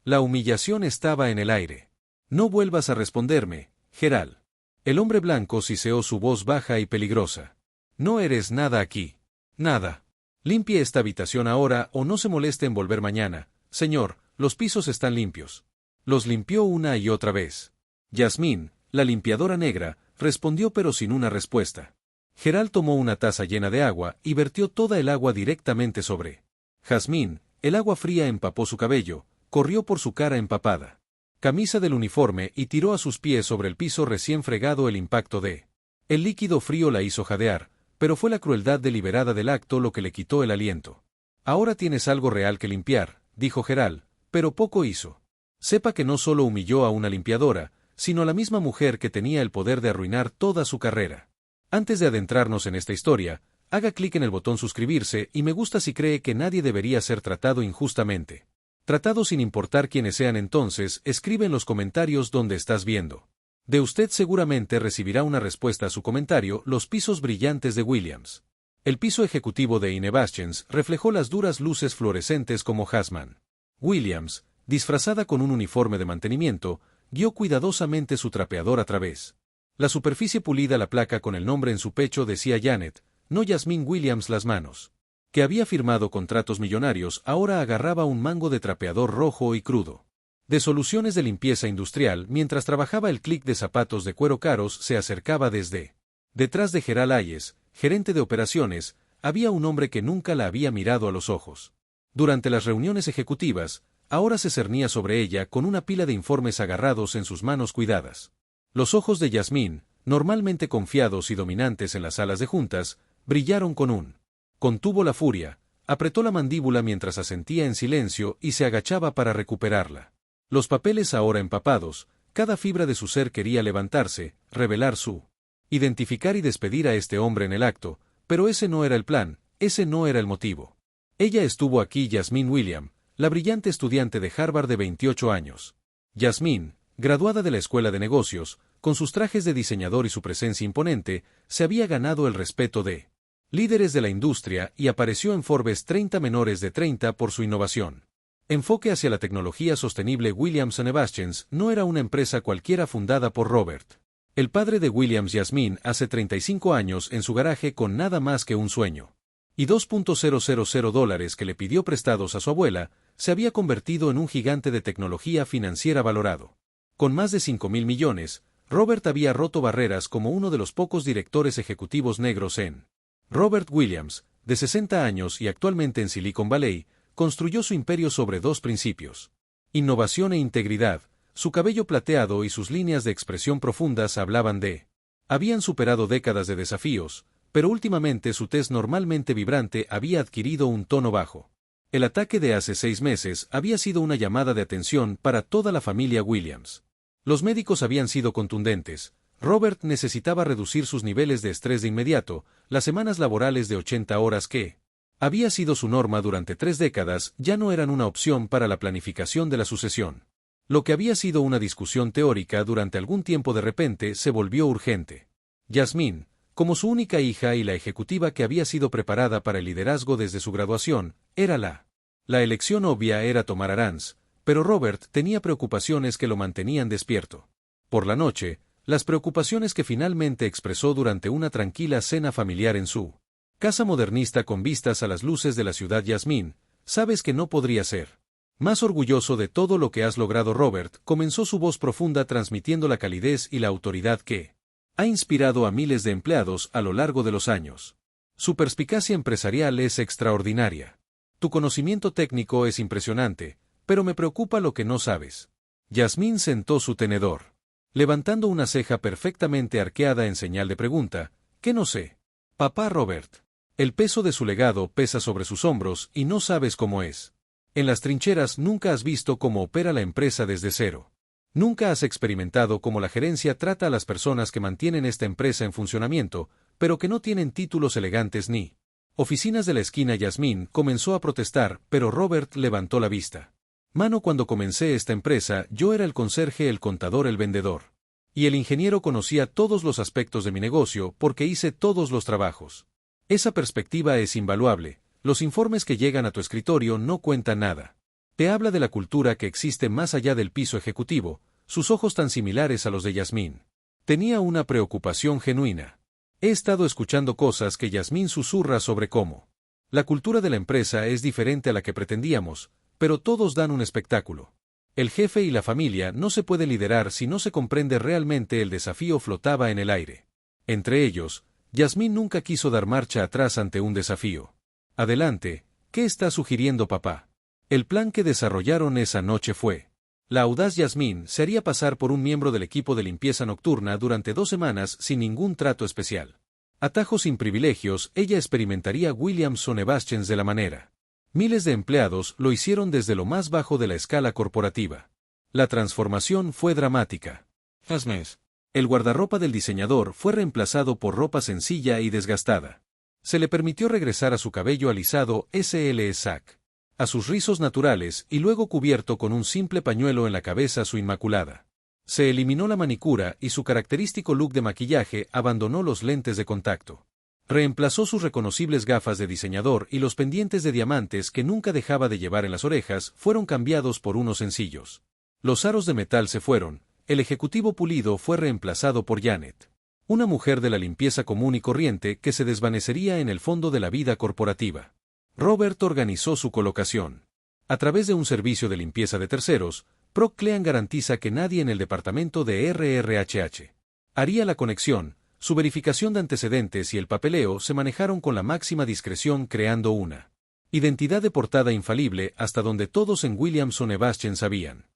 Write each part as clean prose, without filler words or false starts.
La humillación estaba en el aire. No vuelvas a responderme, Gerald. El hombre blanco siseó su voz baja y peligrosa. No eres nada aquí. Nada. Limpie esta habitación ahora o no se moleste en volver mañana. Señor, los pisos están limpios. Los limpió una y otra vez. Yasmín, la limpiadora negra, respondió pero sin una respuesta. Gerald tomó una taza llena de agua y vertió toda el agua directamente sobre Jazmín. El agua fría empapó su cabello, corrió por su cara empapada. Camisa del uniforme y tiró a sus pies sobre el piso recién fregado. El impacto de el líquido frío la hizo jadear, pero fue la crueldad deliberada del acto lo que le quitó el aliento. Ahora tienes algo real que limpiar, dijo Gerald, pero poco hizo. Sepa que no solo humilló a una limpiadora, sino a la misma mujer que tenía el poder de arruinar toda su carrera. Antes de adentrarnos en esta historia, haga clic en el botón suscribirse y me gusta si cree que nadie debería ser tratado injustamente. Tratado sin importar quiénes sean. Entonces, escribe en los comentarios donde estás viendo. De usted seguramente recibirá una respuesta a su comentario. Los pisos brillantes de Williams. El piso ejecutivo de Inebastions reflejó las duras luces fluorescentes como Jasmine. Williams, disfrazada con un uniforme de mantenimiento, guió cuidadosamente su trapeador a través. La superficie pulida, la placa con el nombre en su pecho decía Janet, no Yasmín Williams. Las manos, que había firmado contratos millonarios, ahora agarraba un mango de trapeador rojo y crudo. De soluciones de limpieza industrial. Mientras trabajaba, el clic de zapatos de cuero caros se acercaba desde detrás de Gerald Hayes, gerente de operaciones. Había un hombre que nunca la había mirado a los ojos. Durante las reuniones ejecutivas, ahora se cernía sobre ella con una pila de informes agarrados en sus manos cuidadas. Los ojos de Yasmín, normalmente confiados y dominantes en las salas de juntas, brillaron con un. Contuvo la furia, apretó la mandíbula mientras asentía en silencio y se agachaba para recuperarla. Los papeles ahora empapados, cada fibra de su ser quería levantarse, revelar su identificar y despedir a este hombre en el acto, pero ese no era el plan, ese no era el motivo. Ella estuvo aquí. Yasmín Williams, la brillante estudiante de Harvard de 28 años. Yasmín, graduada de la Escuela de Negocios, con sus trajes de diseñador y su presencia imponente, se había ganado el respeto de líderes de la industria y apareció en Forbes 30 menores de 30 por su innovación. Enfoque hacia la tecnología sostenible. Williams Inebastions no era una empresa cualquiera fundada por Robert, el padre de Williams. Yasmín, hace 35 años en su garaje con nada más que un sueño y $2.000 que le pidió prestados a su abuela, se había convertido en un gigante de tecnología financiera valorado. Con más de 5.000 millones, Robert había roto barreras como uno de los pocos directores ejecutivos negros en. Robert Williams, de 60 años y actualmente en Silicon Valley, construyó su imperio sobre dos principios: innovación e integridad. Su cabello plateado y sus líneas de expresión profundas hablaban de. Habían superado décadas de desafíos, pero últimamente su tez normalmente vibrante había adquirido un tono bajo. El ataque de hace 6 meses había sido una llamada de atención para toda la familia Williams. Los médicos habían sido contundentes. Robert necesitaba reducir sus niveles de estrés de inmediato. Las semanas laborales de 80 horas que había sido su norma durante 3 décadas ya no eran una opción para la planificación de la sucesión. Lo que había sido una discusión teórica durante algún tiempo de repente se volvió urgente. Yasmín, como su única hija y la ejecutiva que había sido preparada para el liderazgo desde su graduación, era la elección obvia era tomar Arans, pero Robert tenía preocupaciones que lo mantenían despierto. Por la noche, las preocupaciones que finalmente expresó durante una tranquila cena familiar en su casa modernista con vistas a las luces de la ciudad. Yasmín, sabes que no podría ser más orgulloso de todo lo que has logrado. Robert, comenzó su voz profunda transmitiendo la calidez y la autoridad que ha inspirado a miles de empleados a lo largo de los años. Su perspicacia empresarial es extraordinaria. Tu conocimiento técnico es impresionante, pero me preocupa lo que no sabes. Yasmín sentó su tenedor, levantando una ceja perfectamente arqueada en señal de pregunta. ¿Qué no sé? Papá Robert. El peso de su legado pesa sobre sus hombros y no sabes cómo es. En las trincheras nunca has visto cómo opera la empresa desde cero. Nunca has experimentado cómo la gerencia trata a las personas que mantienen esta empresa en funcionamiento, pero que no tienen títulos elegantes ni oficinas de la esquina. Yasmín comenzó a protestar, pero Robert levantó la vista. Mano, cuando comencé esta empresa, yo era el conserje, el contador, el vendedor. Y el ingeniero. Conocía todos los aspectos de mi negocio porque hice todos los trabajos. Esa perspectiva es invaluable. Los informes que llegan a tu escritorio no cuentan nada. Te habla de la cultura que existe más allá del piso ejecutivo, sus ojos tan similares a los de Yasmín. Tenía una preocupación genuina. He estado escuchando cosas que Yasmín susurra sobre cómo. La cultura de la empresa es diferente a la que pretendíamos, pero todos dan un espectáculo. El jefe y la familia no se pueden liderar si no se comprende realmente el desafío flotaba en el aire. Entre ellos, Yasmín nunca quiso dar marcha atrás ante un desafío. Adelante, ¿qué está sugiriendo papá? El plan que desarrollaron esa noche fue. La audaz Yasmín se haría pasar por un miembro del equipo de limpieza nocturna durante 2 semanas sin ningún trato especial. Atajos sin privilegios, ella experimentaría Williamson Ebastians de la manera. Miles de empleados lo hicieron desde lo más bajo de la escala corporativa. La transformación fue dramática. Jasmes. El guardarropa del diseñador fue reemplazado por ropa sencilla y desgastada. Se le permitió regresar a su cabello alisado SLSAC, a sus rizos naturales y luego cubierto con un simple pañuelo en la cabeza su inmaculada. Se eliminó la manicura y su característico look de maquillaje abandonó los lentes de contacto. Reemplazó sus reconocibles gafas de diseñador y los pendientes de diamantes que nunca dejaba de llevar en las orejas fueron cambiados por unos sencillos. Los aros de metal se fueron, el ejecutivo pulido fue reemplazado por Janet, una mujer de la limpieza común y corriente que se desvanecería en el fondo de la vida corporativa. Robert organizó su colocación. A través de un servicio de limpieza de terceros, Proclean garantiza que nadie en el departamento de RRHH haría la conexión. Su verificación de antecedentes y el papeleo se manejaron con la máxima discreción creando una identidad de portada infalible hasta donde todos en Williamson Ebastians sabían.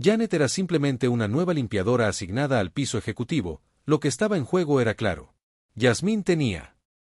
Janet era simplemente una nueva limpiadora asignada al piso ejecutivo, lo que estaba en juego era claro. Yasmín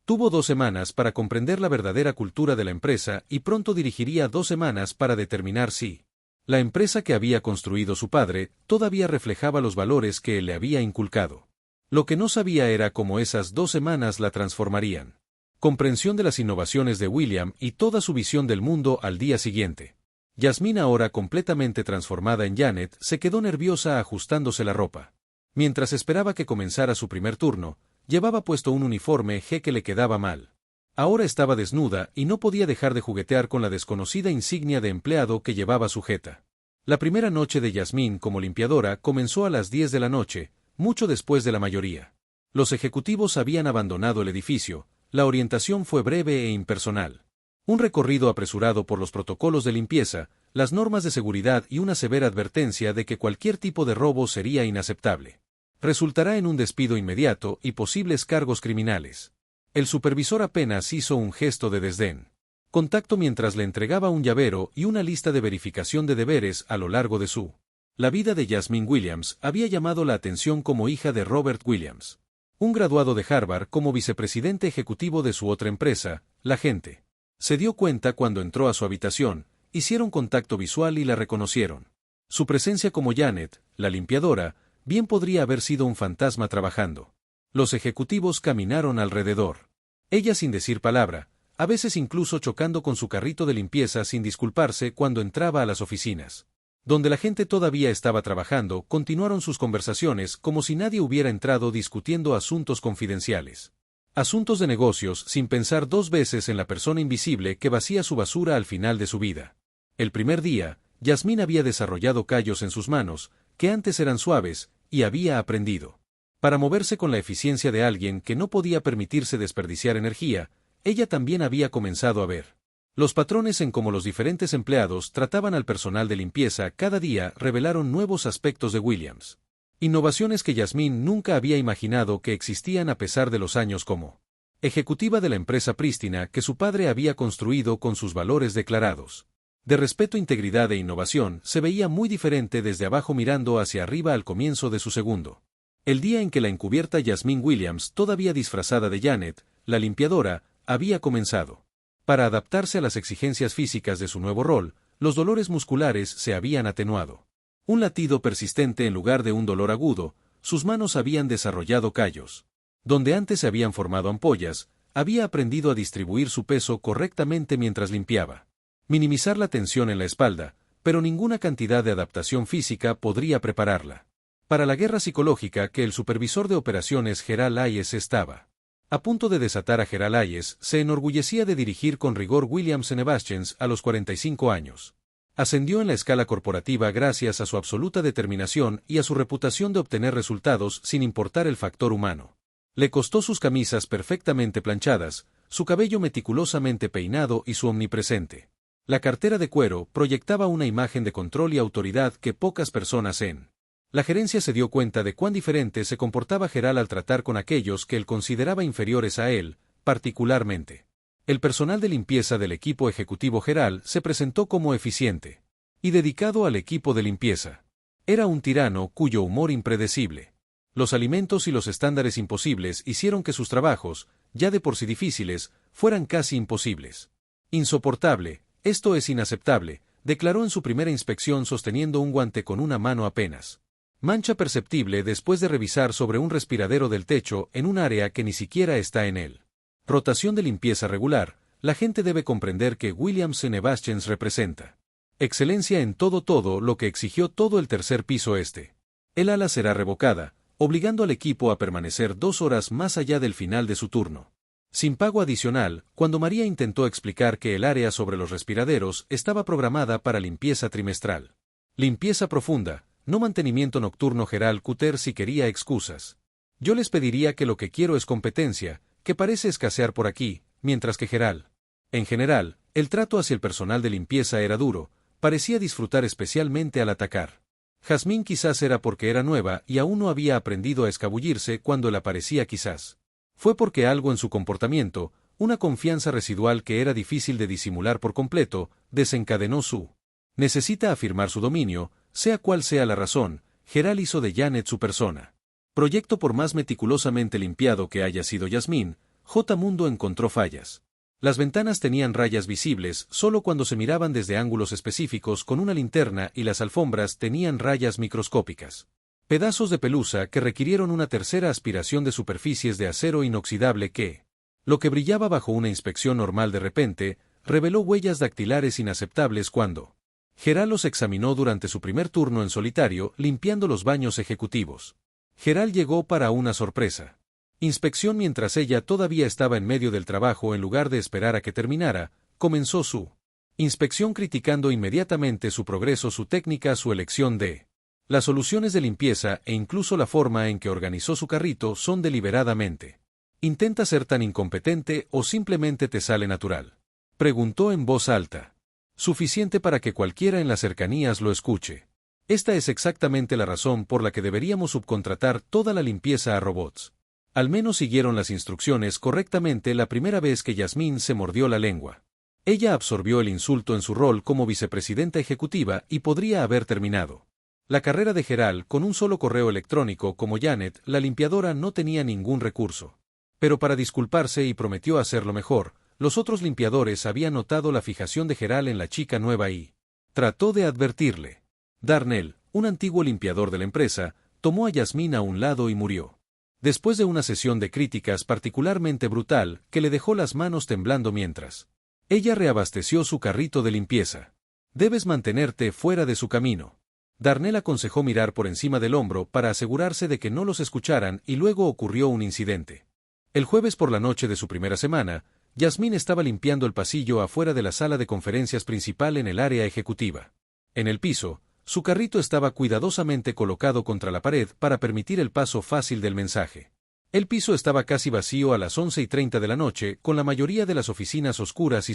tuvo 2 semanas para comprender la verdadera cultura de la empresa y pronto dirigiría 2 semanas para determinar si la empresa que había construido su padre todavía reflejaba los valores que él le había inculcado. Lo que no sabía era cómo esas 2 semanas la transformarían. Comprensión de las innovaciones de William y toda su visión del mundo al día siguiente. Yasmín, ahora completamente transformada en Janet, se quedó nerviosa ajustándose la ropa. Mientras esperaba que comenzara su primer turno, llevaba puesto un uniforme que le quedaba mal. Ahora estaba desnuda y no podía dejar de juguetear con la desconocida insignia de empleado que llevaba sujeta. La primera noche de Yasmín como limpiadora comenzó a las 10 de la noche, mucho después de la mayoría. Los ejecutivos habían abandonado el edificio, la orientación fue breve e impersonal. Un recorrido apresurado por los protocolos de limpieza, las normas de seguridad y una severa advertencia de que cualquier tipo de robo sería inaceptable. Resultará en un despido inmediato y posibles cargos criminales. El supervisor apenas hizo un gesto de desdén. Contacto mientras le entregaba un llavero y una lista de verificación de deberes a lo largo de su la vida de Yasmín Williams había llamado la atención como hija de Robert Williams, un graduado de Harvard como vicepresidente ejecutivo de su otra empresa. La gente se dio cuenta cuando entró a su habitación, hicieron contacto visual y la reconocieron. Su presencia como Janet, la limpiadora, bien podría haber sido un fantasma trabajando. Los ejecutivos caminaron alrededor. Ella sin decir palabra, a veces incluso chocando con su carrito de limpieza sin disculparse cuando entraba a las oficinas. Donde la gente todavía estaba trabajando, continuaron sus conversaciones como si nadie hubiera entrado discutiendo asuntos confidenciales. Asuntos de negocios sin pensar 2 veces en la persona invisible que vacía su basura al final de su vida. El primer día, Yasmín había desarrollado callos en sus manos, que antes eran suaves, y había aprendido. Para moverse con la eficiencia de alguien que no podía permitirse desperdiciar energía, ella también había comenzado a ver. Los patrones en cómo los diferentes empleados trataban al personal de limpieza cada día revelaron nuevos aspectos de Williams. Innovaciones que Yasmín nunca había imaginado que existían a pesar de los años como ejecutiva de la empresa prístina que su padre había construido con sus valores declarados. De respeto, integridad e innovación, se veía muy diferente desde abajo mirando hacia arriba al comienzo de su segundo. El día en que la encubierta Yasmín Williams, todavía disfrazada de Janet, la limpiadora, había comenzado. Para adaptarse a las exigencias físicas de su nuevo rol, los dolores musculares se habían atenuado. Un latido persistente en lugar de un dolor agudo, sus manos habían desarrollado callos. Donde antes se habían formado ampollas, había aprendido a distribuir su peso correctamente mientras limpiaba. Minimizar la tensión en la espalda, pero ninguna cantidad de adaptación física podría prepararla para la guerra psicológica que el supervisor de operaciones Gerald Hayes estaba a punto de desatar. A Gerald Hayes se enorgullecía de dirigir con rigor Williamson Ebastians a los 45 años. Ascendió en la escala corporativa gracias a su absoluta determinación y a su reputación de obtener resultados sin importar el factor humano. Le costó sus camisas perfectamente planchadas, su cabello meticulosamente peinado y su omnipresente. La cartera de cuero proyectaba una imagen de control y autoridad que pocas personas en la gerencia se dio cuenta de cuán diferente se comportaba Gerald al tratar con aquellos que él consideraba inferiores a él, particularmente. El personal de limpieza del equipo ejecutivo Gerald se presentó como eficiente y dedicado al equipo de limpieza. Era un tirano cuyo humor impredecible. Los alimentos y los estándares imposibles hicieron que sus trabajos, ya de por sí difíciles, fueran casi imposibles. Insoportable, esto es inaceptable, declaró en su primera inspección sosteniendo un guante con una mano apenas. Mancha perceptible después de revisar sobre un respiradero del techo en un área que ni siquiera está en él. Rotación de limpieza regular, la gente debe comprender que Williams Sebastians representa excelencia en todo lo que exigió todo el tercer piso este. El ala será revocada, obligando al equipo a permanecer 2 horas más allá del final de su turno. Sin pago adicional, cuando María intentó explicar que el área sobre los respiraderos estaba programada para limpieza trimestral. Limpieza profunda, no mantenimiento nocturno. Gerald Cutter si quería excusas. Yo les pediría que lo que quiero es competencia, que parece escasear por aquí, mientras que Gerald. En general, el trato hacia el personal de limpieza era duro, parecía disfrutar especialmente al atacar. Jasmine quizás era porque era nueva y aún no había aprendido a escabullirse cuando él aparecía quizás. Fue porque algo en su comportamiento, una confianza residual que era difícil de disimular por completo, desencadenó su. Necesita afirmar su dominio, sea cual sea la razón. Gerald hizo de Janet su persona. Proyecto por más meticulosamente limpiado que haya sido Yasmín, J. Mundo encontró fallas. Las ventanas tenían rayas visibles solo cuando se miraban desde ángulos específicos con una linterna y las alfombras tenían rayas microscópicas. Pedazos de pelusa que requirieron una tercera aspiración de superficies de acero inoxidable que, lo que brillaba bajo una inspección normal de repente, reveló huellas dactilares inaceptables cuando Gerald los examinó durante su primer turno en solitario limpiando los baños ejecutivos. Gerald llegó para una sorpresa. Inspección mientras ella todavía estaba en medio del trabajo en lugar de esperar a que terminara, comenzó su inspección criticando inmediatamente su progreso, su técnica, su elección de las soluciones de limpieza e incluso la forma en que organizó su carrito son deliberadamente. ¿Intenta ser tan incompetente o simplemente te sale natural?, preguntó en voz alta. Suficiente para que cualquiera en las cercanías lo escuche. Esta es exactamente la razón por la que deberíamos subcontratar toda la limpieza a robots. Al menos siguieron las instrucciones correctamente la primera vez que Yasmín se mordió la lengua. Ella absorbió el insulto en su rol como vicepresidenta ejecutiva y podría haber terminado la carrera de Gerald con un solo correo electrónico. Como Janet, la limpiadora no tenía ningún recurso. Pero para disculparse y prometió hacerlo mejor, los otros limpiadores habían notado la fijación de Gerald en la chica nueva y trató de advertirle. Darnell, un antiguo limpiador de la empresa, tomó a Yasmín a un lado y murió. Después de una sesión de críticas particularmente brutal que le dejó las manos temblando mientras ella reabasteció su carrito de limpieza. Debes mantenerte fuera de su camino. Darnell aconsejó mirar por encima del hombro para asegurarse de que no los escucharan y luego ocurrió un incidente. El jueves por la noche de su primera semana, Yasmín estaba limpiando el pasillo afuera de la sala de conferencias principal en el área ejecutiva. En el piso, su carrito estaba cuidadosamente colocado contra la pared para permitir el paso fácil del mensaje. El piso estaba casi vacío a las 11:30 de la noche, con la mayoría de las oficinas oscuras y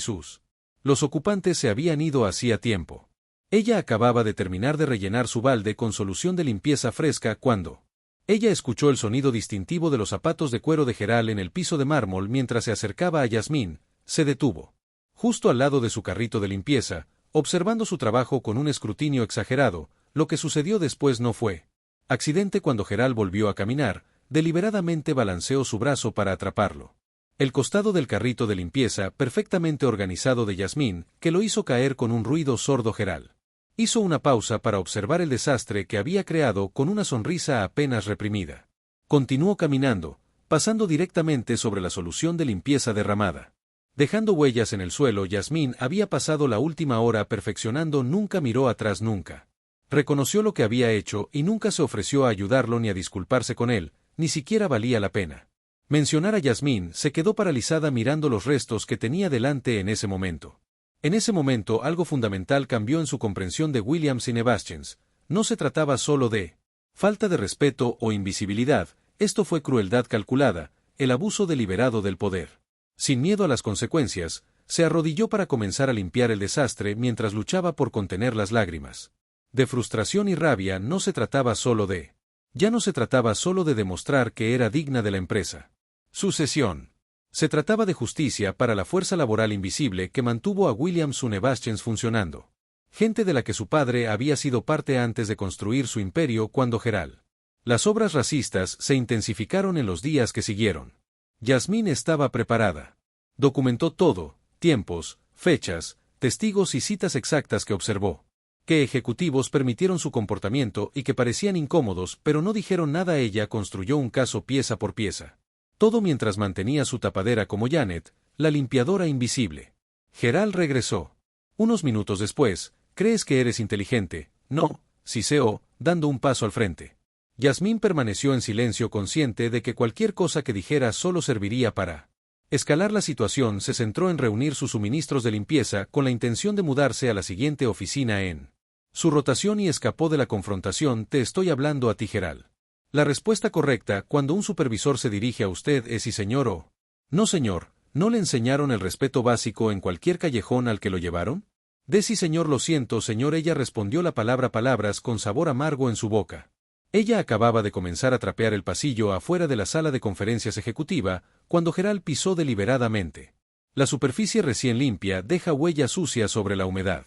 los ocupantes se habían ido hacía tiempo. Ella acababa de terminar de rellenar su balde con solución de limpieza fresca cuando ella escuchó el sonido distintivo de los zapatos de cuero de Gerald en el piso de mármol mientras se acercaba a Yasmín. Se detuvo justo al lado de su carrito de limpieza, observando su trabajo con un escrutinio exagerado. Lo que sucedió después no fue accidente. Cuando Gerald volvió a caminar, deliberadamente balanceó su brazo para atraparlo. El costado del carrito de limpieza perfectamente organizado de Yasmín, que lo hizo caer con un ruido sordo. Gerald hizo una pausa para observar el desastre que había creado con una sonrisa apenas reprimida. Continuó caminando, pasando directamente sobre la solución de limpieza derramada. Dejando huellas en el suelo. Yasmín había pasado la última hora perfeccionando. Nunca miró atrás, nunca reconoció lo que había hecho y nunca se ofreció a ayudarlo ni a disculparse con él, ni siquiera valía la pena mencionar a Yasmín. Se quedó paralizada mirando los restos que tenía delante en ese momento. En ese momento algo fundamental cambió en su comprensión de Williams y Nebastians. No se trataba solo de falta de respeto o invisibilidad, esto fue crueldad calculada, el abuso deliberado del poder. Sin miedo a las consecuencias, se arrodilló para comenzar a limpiar el desastre mientras luchaba por contener las lágrimas. De frustración y rabia no se trataba solo de... Ya no se trataba solo de demostrar que era digna de la empresa. Sucesión. Se trataba de justicia para la fuerza laboral invisible que mantuvo a Williams y Nebastians funcionando. Gente de la que su padre había sido parte antes de construir su imperio cuando Gerald. Las obras racistas se intensificaron en los días que siguieron. Yasmín estaba preparada. Documentó todo, tiempos, fechas, testigos y citas exactas que observó. Que ejecutivos permitieron su comportamiento y que parecían incómodos pero no dijeron nada. Ella construyó un caso pieza por pieza. Todo mientras mantenía su tapadera como Janet, la limpiadora invisible. Gerald regresó. Unos minutos después, ¿crees que eres inteligente? No, siseó, dando un paso al frente. Yasmín permaneció en silencio consciente de que cualquier cosa que dijera solo serviría para escalar la situación. Se centró en reunir sus suministros de limpieza con la intención de mudarse a la siguiente oficina en su rotación y escapó de la confrontación. Te estoy hablando a ti, Gerald. La respuesta correcta cuando un supervisor se dirige a usted es sí señor o no señor. ¿No le enseñaron el respeto básico en cualquier callejón al que lo llevaron? De sí señor. Lo siento señor. Ella respondió la palabras con sabor amargo en su boca. Ella acababa de comenzar a trapear el pasillo afuera de la sala de conferencias ejecutiva, cuando Gerald pisó deliberadamente. La superficie recién limpia deja huella sucia sobre la humedad.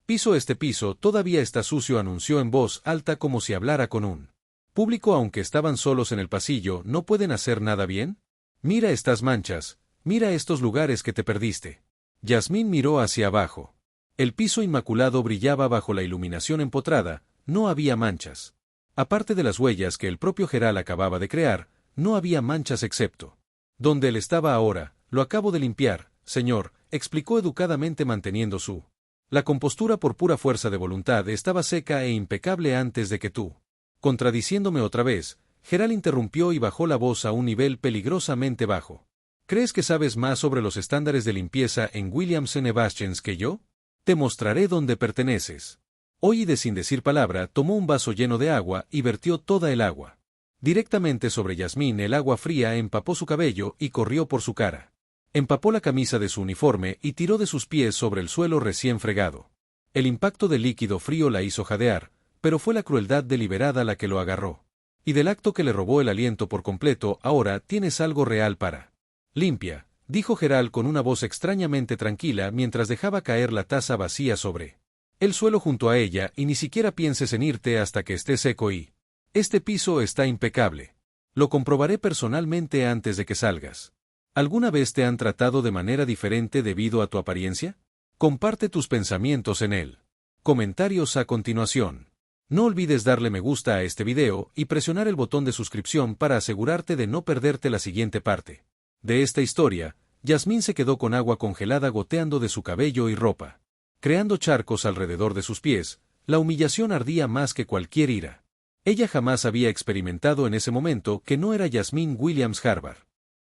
Este piso todavía está sucio, anunció en voz alta como si hablara con un público. Aunque estaban solos en el pasillo, ¿no pueden hacer nada bien? Mira estas manchas, mira estos lugares que te perdiste. Yasmín miró hacia abajo. El piso inmaculado brillaba bajo la iluminación empotrada, no había manchas. Aparte de las huellas que el propio Gerald acababa de crear, no había manchas excepto donde él estaba ahora. Lo acabo de limpiar, señor, explicó educadamente manteniendo la compostura por pura fuerza de voluntad. Estaba seca e impecable antes de que tú. Contradiciéndome otra vez, Gerald interrumpió y bajó la voz a un nivel peligrosamente bajo. ¿Crees que sabes más sobre los estándares de limpieza en Williams & Nebastians que yo? Te mostraré dónde perteneces. Hoy y sin decir palabra, tomó un vaso lleno de agua y vertió toda el agua directamente sobre Yasmín. El agua fría empapó su cabello y corrió por su cara. Empapó la camisa de su uniforme y tiró de sus pies sobre el suelo recién fregado. El impacto del líquido frío la hizo jadear, pero fue la crueldad deliberada la que lo agarró. Y del acto que le robó el aliento por completo. Ahora tienes algo real para limpia, dijo Gerald con una voz extrañamente tranquila mientras dejaba caer la taza vacía sobre el suelo junto a ella. Y ni siquiera pienses en irte hasta que esté seco y... Este piso está impecable. Lo comprobaré personalmente antes de que salgas. ¿Alguna vez te han tratado de manera diferente debido a tu apariencia? Comparte tus pensamientos en él. Comentarios a continuación. No olvides darle me gusta a este video y presionar el botón de suscripción para asegurarte de no perderte la siguiente parte de esta historia. Yasmín se quedó con agua congelada goteando de su cabello y ropa, creando charcos alrededor de sus pies. La humillación ardía más que cualquier ira. Ella jamás había experimentado en ese momento que no era Yasmín Williams Harvard,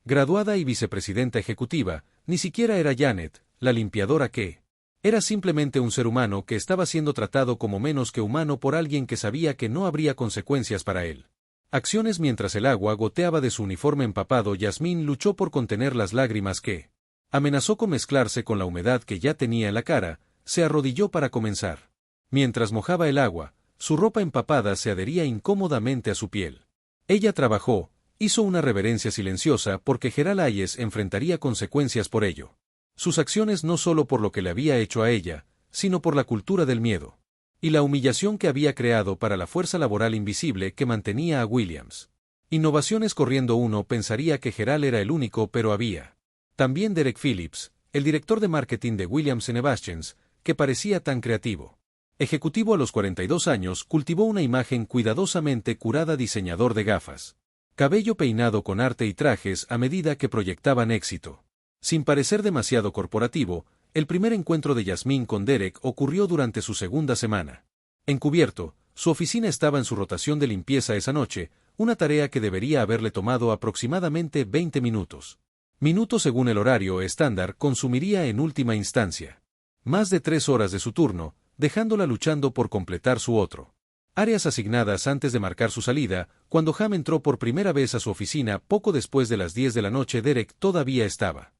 graduada y vicepresidenta ejecutiva, ni siquiera era Janet, la limpiadora que era simplemente un ser humano que estaba siendo tratado como menos que humano por alguien que sabía que no habría consecuencias para él. Acciones mientras el agua goteaba de su uniforme empapado. Yasmín luchó por contener las lágrimas que amenazó con mezclarse con la humedad que ya tenía en la cara. Se arrodilló para comenzar. Mientras mojaba el agua, su ropa empapada se adhería incómodamente a su piel. Ella trabajó, hizo una reverencia silenciosa porque Gerald Hayes enfrentaría consecuencias por ello. Sus acciones no solo por lo que le había hecho a ella, sino por la cultura del miedo y la humillación que había creado para la fuerza laboral invisible que mantenía a Williams. Innovaciones corriendo. Uno pensaría que Gerald era el único, pero había también Derek Phillips, el director de marketing de Williams & Nebastians, que parecía tan creativo. Ejecutivo a los 42 años, cultivó una imagen cuidadosamente curada, diseñador de gafas. Cabello peinado con arte y trajes a medida que proyectaban éxito. Sin parecer demasiado corporativo, el primer encuentro de Yasmín con Derek ocurrió durante su segunda semana. Encubierto, su oficina estaba en su rotación de limpieza esa noche, una tarea que debería haberle tomado aproximadamente 20 minutos. Minutos según el horario estándar consumiría en última instancia. Más de 3 horas de su turno, dejándola luchando por completar su otro. Áreas asignadas antes de marcar su salida. Cuando Ham entró por primera vez a su oficina poco después de las 10 de la noche, Derek todavía estaba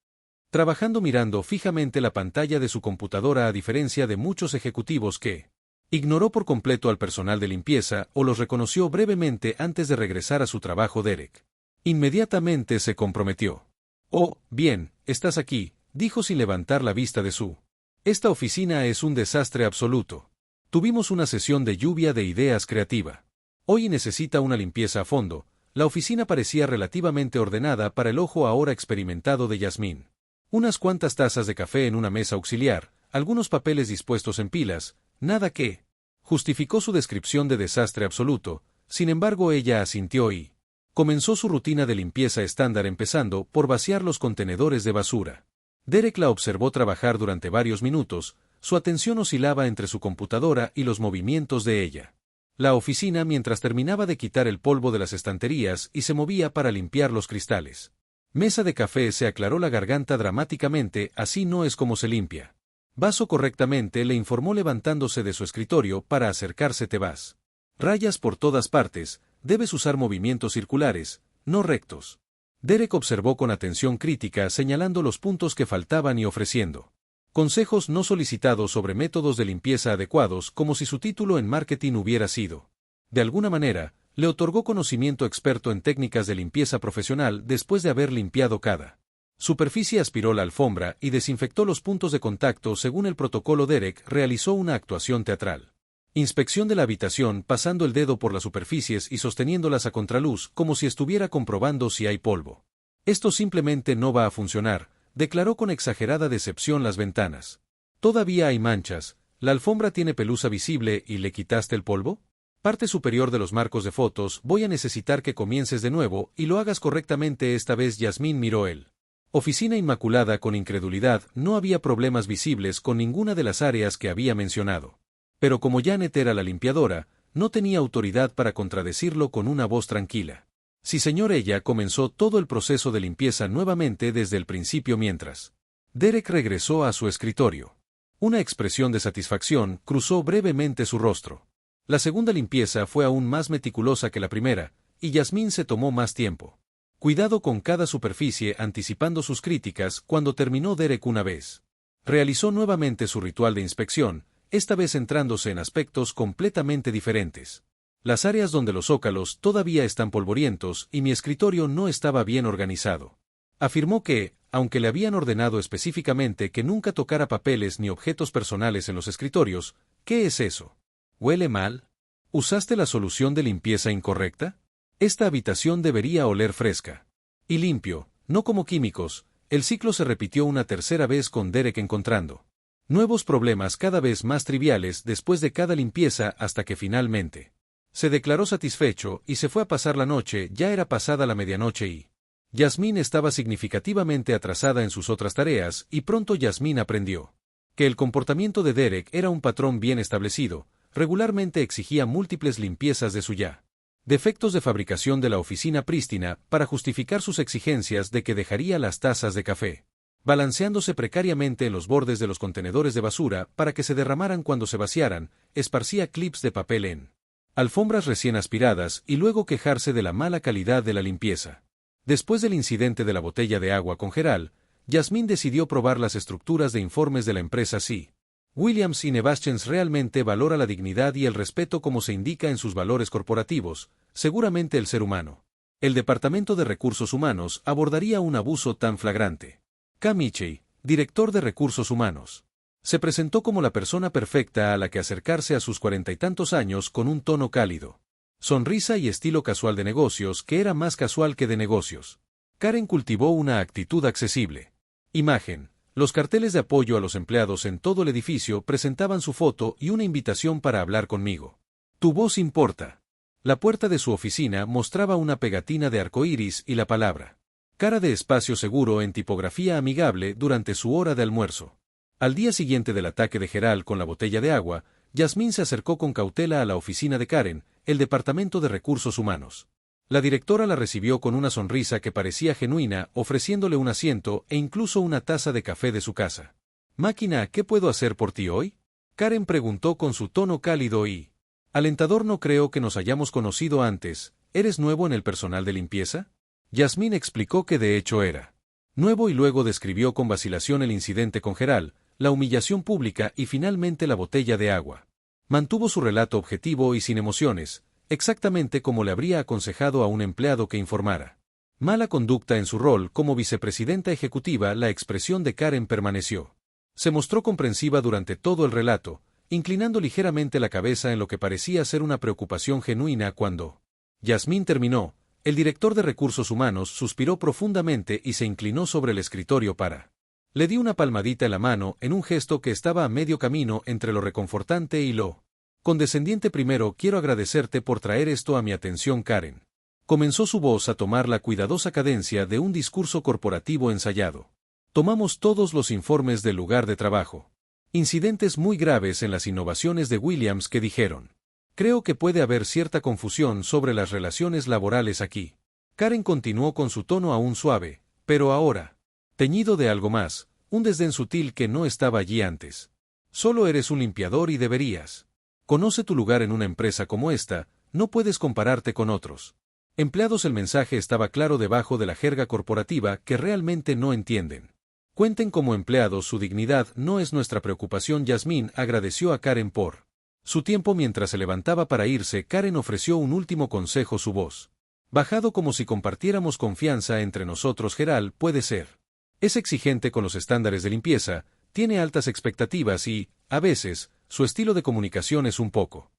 trabajando mirando fijamente la pantalla de su computadora, a diferencia de muchos ejecutivos que ignoró por completo al personal de limpieza o los reconoció brevemente antes de regresar a su trabajo. Derek inmediatamente se comprometió. «Oh, bien, estás aquí», dijo sin levantar la vista de su. «Esta oficina es un desastre absoluto. Tuvimos una sesión de lluvia de ideas creativa. Hoy necesita una limpieza a fondo». La oficina parecía relativamente ordenada para el ojo ahora experimentado de Yasmín. Unas cuantas tazas de café en una mesa auxiliar, algunos papeles dispuestos en pilas, nada que justificó su descripción de desastre absoluto. Sin embargo, ella asintió y comenzó su rutina de limpieza estándar, empezando por vaciar los contenedores de basura. Derek la observó trabajar durante varios minutos. Su atención oscilaba entre su computadora y los movimientos de ella. La oficina, mientras terminaba de quitar el polvo de las estanterías y se movía para limpiar los cristales. Mesa de café. Se aclaró la garganta dramáticamente. «Así no es como se limpia». «Vaso correctamente», le informó levantándose de su escritorio para acercarse. «Te vas. Rayas por todas partes, debes usar movimientos circulares, no rectos». Derek observó con atención crítica, señalando los puntos que faltaban y ofreciendo consejos no solicitados sobre métodos de limpieza adecuados, como si su título en marketing hubiera sido. De alguna manera, le otorgó conocimiento experto en técnicas de limpieza profesional después de haber limpiado cada superficie. Aspiró la alfombra y desinfectó los puntos de contacto según el protocolo. Derek realizó una actuación teatral. Inspección de la habitación, pasando el dedo por las superficies y sosteniéndolas a contraluz como si estuviera comprobando si hay polvo. «Esto simplemente no va a funcionar», declaró con exagerada decepción. «Las ventanas todavía hay manchas, la alfombra tiene pelusa visible y ¿le quitaste el polvo? Parte superior de los marcos de fotos. Voy a necesitar que comiences de nuevo y lo hagas correctamente esta vez». Yasmín miró él. Oficina inmaculada con incredulidad. No había problemas visibles con ninguna de las áreas que había mencionado. Pero como Janet era la limpiadora, no tenía autoridad para contradecirlo. Con una voz tranquila: «Sí, señor». Ella comenzó todo el proceso de limpieza nuevamente desde el principio mientras Derek regresó a su escritorio. Una expresión de satisfacción cruzó brevemente su rostro. La segunda limpieza fue aún más meticulosa que la primera, y Yasmín se tomó más tiempo. Cuidado con cada superficie, anticipando sus críticas. Cuando terminó, Derek una vez realizó nuevamente su ritual de inspección, esta vez centrándose en aspectos completamente diferentes. «Las áreas donde los zócalos todavía están polvorientos y mi escritorio no estaba bien organizado», afirmó que, aunque le habían ordenado específicamente que nunca tocara papeles ni objetos personales en los escritorios. «¿Qué es eso? ¿Huele mal? ¿Usaste la solución de limpieza incorrecta? Esta habitación debería oler fresca y limpio, no como químicos». El ciclo se repitió una tercera vez, con Derek encontrando nuevos problemas cada vez más triviales después de cada limpieza, hasta que finalmente se declaró satisfecho y se fue a pasar la noche. Ya era pasada la medianoche y Yasmín estaba significativamente atrasada en sus otras tareas, y pronto Yasmín aprendió que el comportamiento de Derek era un patrón bien establecido. Regularmente exigía múltiples limpiezas de su ya defectos de fabricación de la oficina prístina para justificar sus exigencias de que dejaría las tazas de café balanceándose precariamente en los bordes de los contenedores de basura para que se derramaran cuando se vaciaran. Esparcía clips de papel en alfombras recién aspiradas y luego quejarse de la mala calidad de la limpieza. Después del incidente de la botella de agua con Gerald, Yasmín decidió probar las estructuras de informes de la empresa. Sí, Williams y Nevaschens realmente valora la dignidad y el respeto como se indica en sus valores corporativos, seguramente el ser humano. El Departamento de Recursos Humanos abordaría un abuso tan flagrante. K. Michey, director de Recursos Humanos, se presentó como la persona perfecta a la que acercarse a sus 40 y tantos años, con un tono cálido, sonrisa y estilo casual de negocios que era más casual que de negocios. Karen cultivó una actitud accesible. Imagen: los carteles de apoyo a los empleados en todo el edificio presentaban su foto y una invitación para hablar conmigo. «Tu voz importa». La puerta de su oficina mostraba una pegatina de arcoíris y la palabra «Cara de espacio seguro» en tipografía amigable durante su hora de almuerzo. Al día siguiente del ataque de Gerald con la botella de agua, Yasmín se acercó con cautela a la oficina de Karen, el Departamento de Recursos Humanos. La directora la recibió con una sonrisa que parecía genuina, ofreciéndole un asiento e incluso una taza de café de su casa. Máquina, ¿qué puedo hacer por ti hoy? Karen preguntó con su tono cálido y alentador. No creo que nos hayamos conocido antes. ¿Eres nuevo en el personal de limpieza? Yasmín explicó que de hecho era nuevo y luego describió con vacilación el incidente con Gerald, la humillación pública y finalmente la botella de agua. Mantuvo su relato objetivo y sin emociones, exactamente como le habría aconsejado a un empleado que informara mala conducta en su rol como vicepresidenta ejecutiva. La expresión de Karen permaneció. Se mostró comprensiva durante todo el relato, inclinando ligeramente la cabeza en lo que parecía ser una preocupación genuina cuando Yasmín terminó. El director de Recursos Humanos suspiró profundamente y se inclinó sobre el escritorio para. Le di una palmadita en la mano en un gesto que estaba a medio camino entre lo reconfortante y lo condescendiente. Primero quiero agradecerte por traer esto a mi atención, Karen. Comenzó su voz a tomar la cuidadosa cadencia de un discurso corporativo ensayado. Tomamos todos los informes del lugar de trabajo. Incidentes muy graves en las innovaciones de Williams que dijeron. Creo que puede haber cierta confusión sobre las relaciones laborales aquí. Karen continuó con su tono aún suave, pero ahora teñido de algo más, un desdén sutil que no estaba allí antes. Solo eres un limpiador y deberías. Conoce tu lugar en una empresa como esta, no puedes compararte con otros empleados. El mensaje estaba claro debajo de la jerga corporativa que realmente no entienden. Cuenten como empleados, su dignidad no es nuestra preocupación. Yasmín agradeció a Karen por su tiempo mientras se levantaba para irse. Karen ofreció un último consejo, su voz bajado como si compartiéramos confianza entre nosotros. Gerald puede ser. Es exigente con los estándares de limpieza, tiene altas expectativas y, a veces, su estilo de comunicación es un poco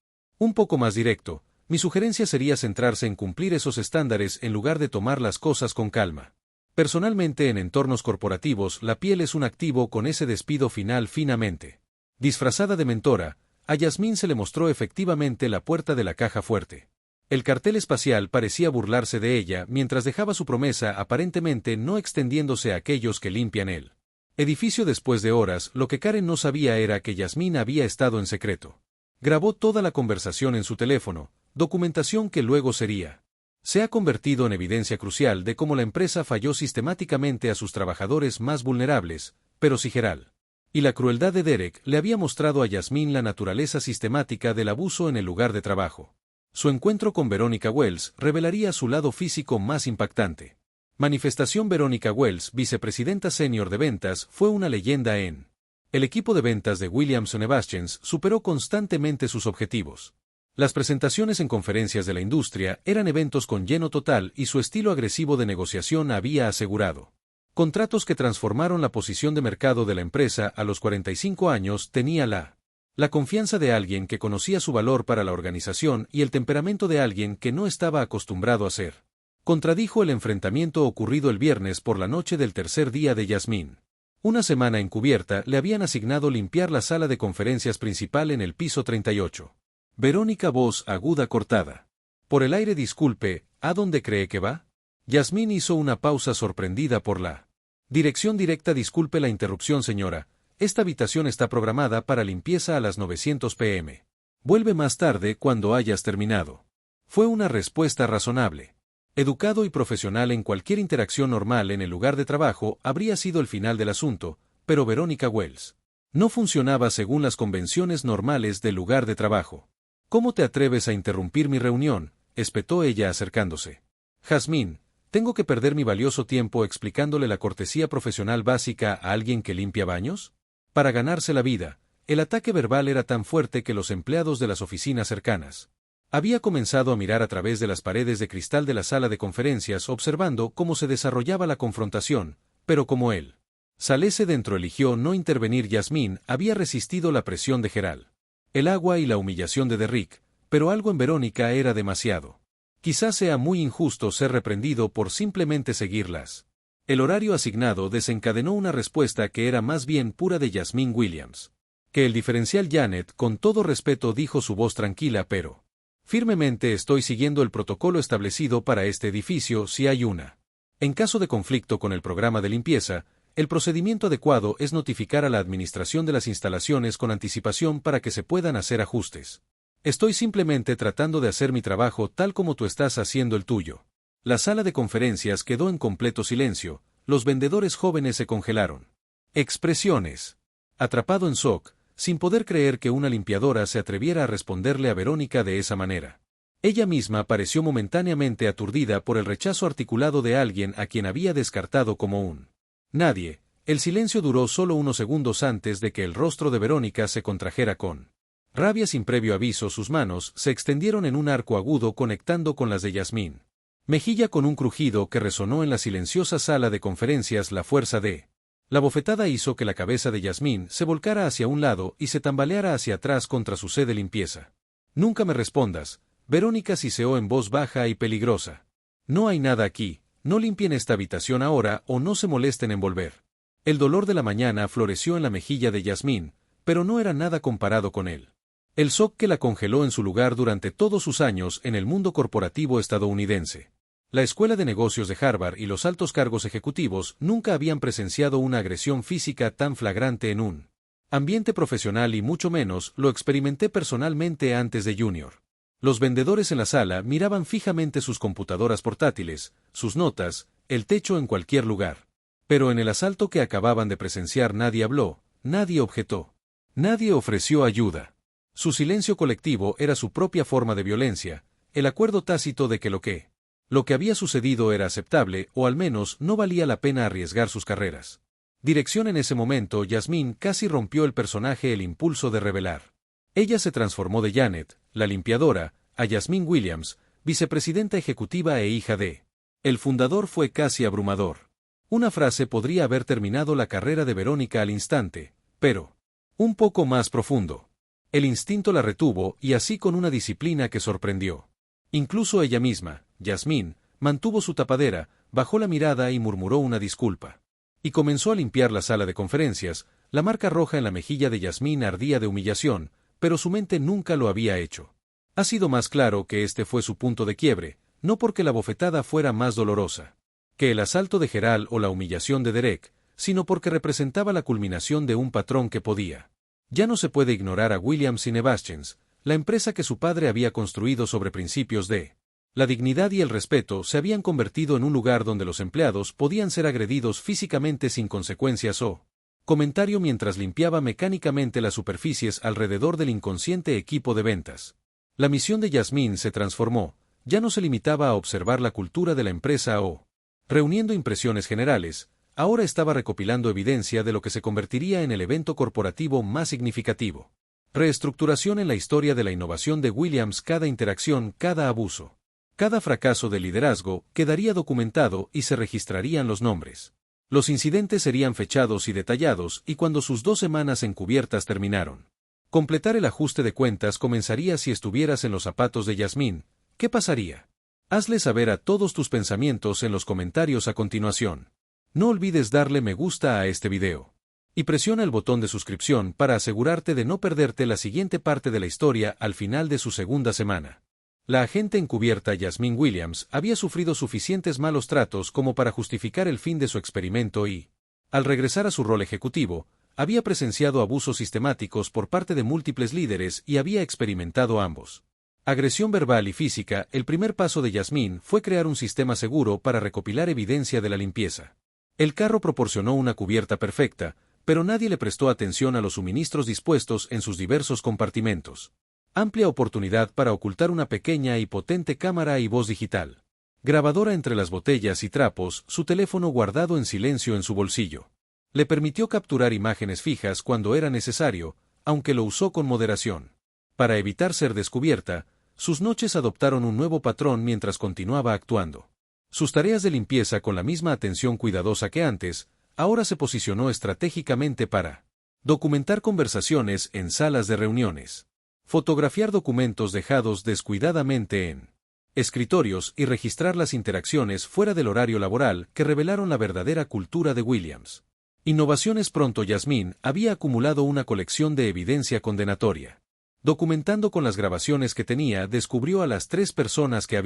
más directo. Mi sugerencia sería centrarse en cumplir esos estándares en lugar de tomar las cosas con calma. Personalmente, en entornos corporativos, la piel es un activo. Con ese despido final finamente disfrazada de mentora, a Yasmín se le mostró efectivamente la puerta de la caja fuerte. El cartel espacial parecía burlarse de ella mientras dejaba su promesa, aparentemente no extendiéndose a aquellos que limpian el edificio. Después de horas, lo que Karen no sabía era que Yasmín había estado en secreto. Grabó toda la conversación en su teléfono, documentación que luego se ha convertido en evidencia crucial de cómo la empresa falló sistemáticamente a sus trabajadores más vulnerables. Pero si Gerald y la crueldad de Derek le había mostrado a Yasmín la naturaleza sistemática del abuso en el lugar de trabajo, su encuentro con Verónica Wells revelaría su lado físico más impactante. Manifestación. Verónica Wells, vicepresidenta senior de ventas, fue una leyenda en el equipo de ventas de Williams & Bastians. Superó constantemente sus objetivos. Las presentaciones en conferencias de la industria eran eventos con lleno total y su estilo agresivo de negociación había asegurado contratos que transformaron la posición de mercado de la empresa. A los 45 años tenía la confianza de alguien que conocía su valor para la organización y el temperamento de alguien que no estaba acostumbrado a ser. Contradijo el enfrentamiento ocurrido el viernes por la noche del tercer día de Yasmín. Una semana encubierta le habían asignado limpiar la sala de conferencias principal en el piso 38. Verónica, voz aguda cortada. Por el aire. Disculpe, ¿a dónde cree que va? Yasmín hizo una pausa sorprendida por la dirección directa. Disculpe la interrupción, señora. Esta habitación está programada para limpieza a las 900 p.m. Vuelve más tarde cuando hayas terminado. Fue una respuesta razonable. Educado y profesional en cualquier interacción normal en el lugar de trabajo habría sido el final del asunto, pero Verónica Wells no funcionaba según las convenciones normales del lugar de trabajo. ¿Cómo te atreves a interrumpir mi reunión?, espetó ella acercándose. Jazmín, ¿tengo que perder mi valioso tiempo explicándole la cortesía profesional básica a alguien que limpia baños? Para ganarse la vida, el ataque verbal era tan fuerte que los empleados de las oficinas cercanas había comenzado a mirar a través de las paredes de cristal de la sala de conferencias observando cómo se desarrollaba la confrontación, pero como él Salese dentro eligió no intervenir. Yasmín había resistido la presión de Gerald, el agua y la humillación de Derrick, pero algo en Verónica era demasiado. Quizás sea muy injusto ser reprendido por simplemente seguirlas. El horario asignado desencadenó una respuesta que era más bien pura de Yasmín Williams. Que el diferencial. Janet, con todo respeto, dijo su voz tranquila pero firmemente, estoy siguiendo el protocolo establecido para este edificio. Si hay en caso de conflicto con el programa de limpieza, el procedimiento adecuado es notificar a la administración de las instalaciones con anticipación para que se puedan hacer ajustes. Estoy simplemente tratando de hacer mi trabajo tal como tú estás haciendo el tuyo. La sala de conferencias quedó en completo silencio, los vendedores jóvenes se congelaron. Expresiones atrapado en shock, sin poder creer que una limpiadora se atreviera a responderle a Verónica de esa manera. Ella misma pareció momentáneamente aturdida por el rechazo articulado de alguien a quien había descartado como un nadie. El silencio duró solo unos segundos antes de que el rostro de Verónica se contrajera con rabia. Sin previo aviso, sus manos se extendieron en un arco agudo conectando con las de Yasmín. Mejilla con un crujido que resonó en la silenciosa sala de conferencias. La fuerza de la bofetada hizo que la cabeza de Yasmín se volcara hacia un lado y se tambaleara hacia atrás contra su sed de limpieza. Nunca me respondas, Verónica siseó en voz baja y peligrosa. No hay nada aquí, no limpien esta habitación ahora o no se molesten en volver. El dolor de la mañana floreció en la mejilla de Yasmín, pero no era nada comparado con él. El shock que la congeló en su lugar durante todos sus años en el mundo corporativo estadounidense. La Escuela de Negocios de Harvard y los altos cargos ejecutivos nunca habían presenciado una agresión física tan flagrante en un ambiente profesional y mucho menos lo experimenté personalmente antes de Junior. Los vendedores en la sala miraban fijamente sus computadoras portátiles, sus notas, el techo en cualquier lugar. Pero en el asalto que acababan de presenciar nadie habló, nadie objetó. Nadie ofreció ayuda. Su silencio colectivo era su propia forma de violencia, el acuerdo tácito de que lo que había sucedido era aceptable o al menos no valía la pena arriesgar sus carreras. Dirección. En ese momento Yasmín casi rompió el personaje el impulso de revelar. Ella se transformó de Janet, la limpiadora, a Yasmín Williams, vicepresidenta ejecutiva e hija de el fundador. Fue casi abrumador. Una frase podría haber terminado la carrera de Verónica al instante, pero un poco más profundo. El instinto la retuvo y así con una disciplina que sorprendió. Incluso ella misma, Yasmín, mantuvo su tapadera, bajó la mirada y murmuró una disculpa. Y comenzó a limpiar la sala de conferencias. La marca roja en la mejilla de Yasmín ardía de humillación, pero su mente nunca lo había hecho. Ha sido más claro que este fue su punto de quiebre, no porque la bofetada fuera más dolorosa que el asalto de Gerald o la humillación de Derek, sino porque representaba la culminación de un patrón que podía. Ya no se puede ignorar a Williams Innovations, la empresa que su padre había construido sobre principios de la dignidad y el respeto se habían convertido en un lugar donde los empleados podían ser agredidos físicamente sin consecuencias o comentario mientras limpiaba mecánicamente las superficies alrededor del inconsciente equipo de ventas. La misión de Yasmín se transformó, ya no se limitaba a observar la cultura de la empresa o reuniendo impresiones generales, ahora estaba recopilando evidencia de lo que se convertiría en el evento corporativo más significativo. Reestructuración en la historia de la innovación de Williams. Cada interacción, cada abuso, cada fracaso de liderazgo quedaría documentado y se registrarían los nombres. Los incidentes serían fechados y detallados y cuando sus 2 semanas encubiertas terminaron, completar el ajuste de cuentas comenzaría. Si estuvieras en los zapatos de Yasmín, ¿qué pasaría? Hazle saber a todos tus pensamientos en los comentarios a continuación. No olvides darle me gusta a este video. Y presiona el botón de suscripción para asegurarte de no perderte la siguiente parte de la historia al final de su segunda semana. La agente encubierta Yasmín Williams había sufrido suficientes malos tratos como para justificar el fin de su experimento y, al regresar a su rol ejecutivo, había presenciado abusos sistemáticos por parte de múltiples líderes y había experimentado ambos. Agresión verbal y física. El primer paso de Yasmín fue crear un sistema seguro para recopilar evidencia de la limpieza. El carro proporcionó una cubierta perfecta, pero nadie le prestó atención a los suministros dispuestos en sus diversos compartimentos. Amplia oportunidad para ocultar una pequeña y potente cámara y voz digital. Grabadora entre las botellas y trapos, su teléfono guardado en silencio en su bolsillo. Le permitió capturar imágenes fijas cuando era necesario, aunque lo usó con moderación. Para evitar ser descubierta, sus noches adoptaron un nuevo patrón mientras continuaba actuando. Sus tareas de limpieza con la misma atención cuidadosa que antes, ahora se posicionó estratégicamente para documentar conversaciones en salas de reuniones, fotografiar documentos dejados descuidadamente en escritorios y registrar las interacciones fuera del horario laboral que revelaron la verdadera cultura de Williams. Innovaciones. Pronto Yasmín había acumulado una colección de evidencia condenatoria. Documentando con las grabaciones que tenía, descubrió a las 3 personas que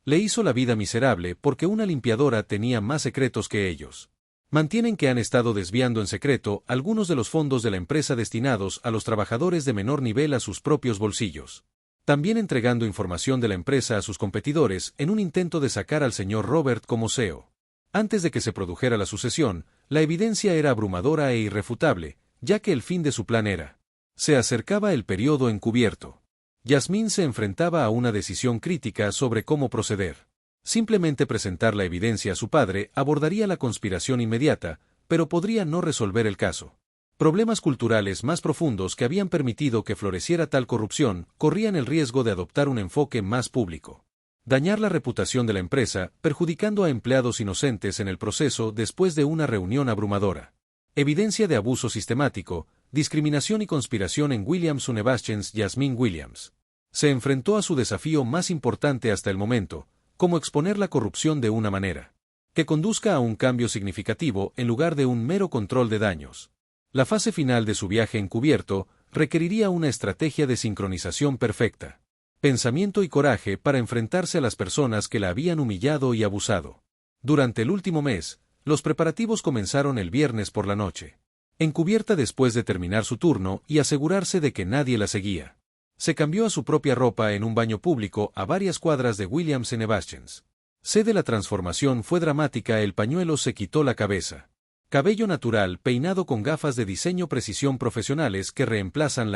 le hizo la vida miserable porque una limpiadora tenía más secretos que ellos. Mantienen que han estado desviando en secreto algunos de los fondos de la empresa destinados a los trabajadores de menor nivel a sus propios bolsillos. También entregando información de la empresa a sus competidores en un intento de sacar al señor Robert como CEO. Antes de que se produjera la sucesión, la evidencia era abrumadora e irrefutable. ya que el fin de su plan era. Se acercaba el periodo encubierto. Yasmín se enfrentaba a una decisión crítica sobre cómo proceder. Simplemente presentar la evidencia a su padre abordaría la conspiración inmediata, pero podría no resolver el caso. Problemas culturales más profundos que habían permitido que floreciera tal corrupción corrían el riesgo de adoptar un enfoque más público. Dañar la reputación de la empresa, perjudicando a empleados inocentes en el proceso después de una reunión abrumadora. Evidencia de abuso sistemático, discriminación y conspiración en Williams Univaschens. Yasmín Williams se enfrentó a su desafío más importante hasta el momento, como exponer la corrupción de una manera que conduzca a un cambio significativo en lugar de un mero control de daños. La fase final de su viaje encubierto requeriría una estrategia de sincronización perfecta, pensamiento y coraje para enfrentarse a las personas que la habían humillado y abusado. Durante el último mes, los preparativos comenzaron el viernes por la noche. Encubierta después de terminar su turno y asegurarse de que nadie la seguía. Se cambió a su propia ropa en un baño público a varias cuadras de Williams Univaschens. Sede la transformación fue dramática. El pañuelo se quitó la cabeza. Cabello natural peinado con gafas de diseño precisión profesionales que reemplazan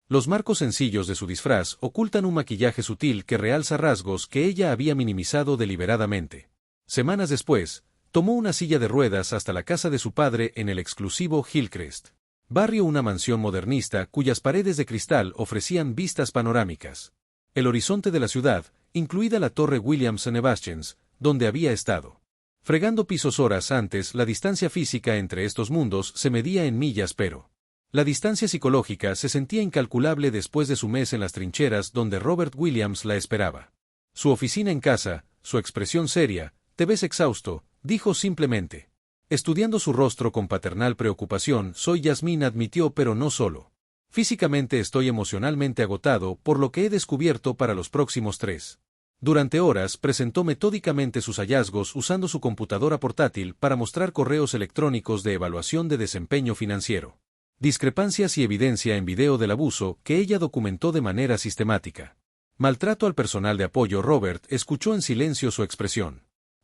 los marcos sencillos de su disfraz ocultan un maquillaje sutil que realza rasgos que ella había minimizado deliberadamente. Semanas después, tomó una silla de ruedas hasta la casa de su padre en el exclusivo Hillcrest barrio, una mansión modernista cuyas paredes de cristal ofrecían vistas panorámicas. El horizonte de la ciudad, incluida la torre Williams Univaschens, donde había estado fregando pisos horas antes. La distancia física entre estos mundos se medía en millas, pero la distancia psicológica se sentía incalculable después de su mes en las trincheras donde Robert Williams la esperaba. Su oficina en casa, su expresión seria. «Te ves exhausto», dijo simplemente. Estudiando su rostro con paternal preocupación, «Soy Yasmín», admitió, «pero no solo. Físicamente estoy emocionalmente agotado por lo que he descubierto para los próximos 3». Durante horas presentó metódicamente sus hallazgos usando su computadora portátil para mostrar correos electrónicos de evaluación de desempeño financiero. Discrepancias y evidencia en video del abuso que ella documentó de manera sistemática. Maltrato al personal de apoyo. Robert escuchó en silencio, su expresión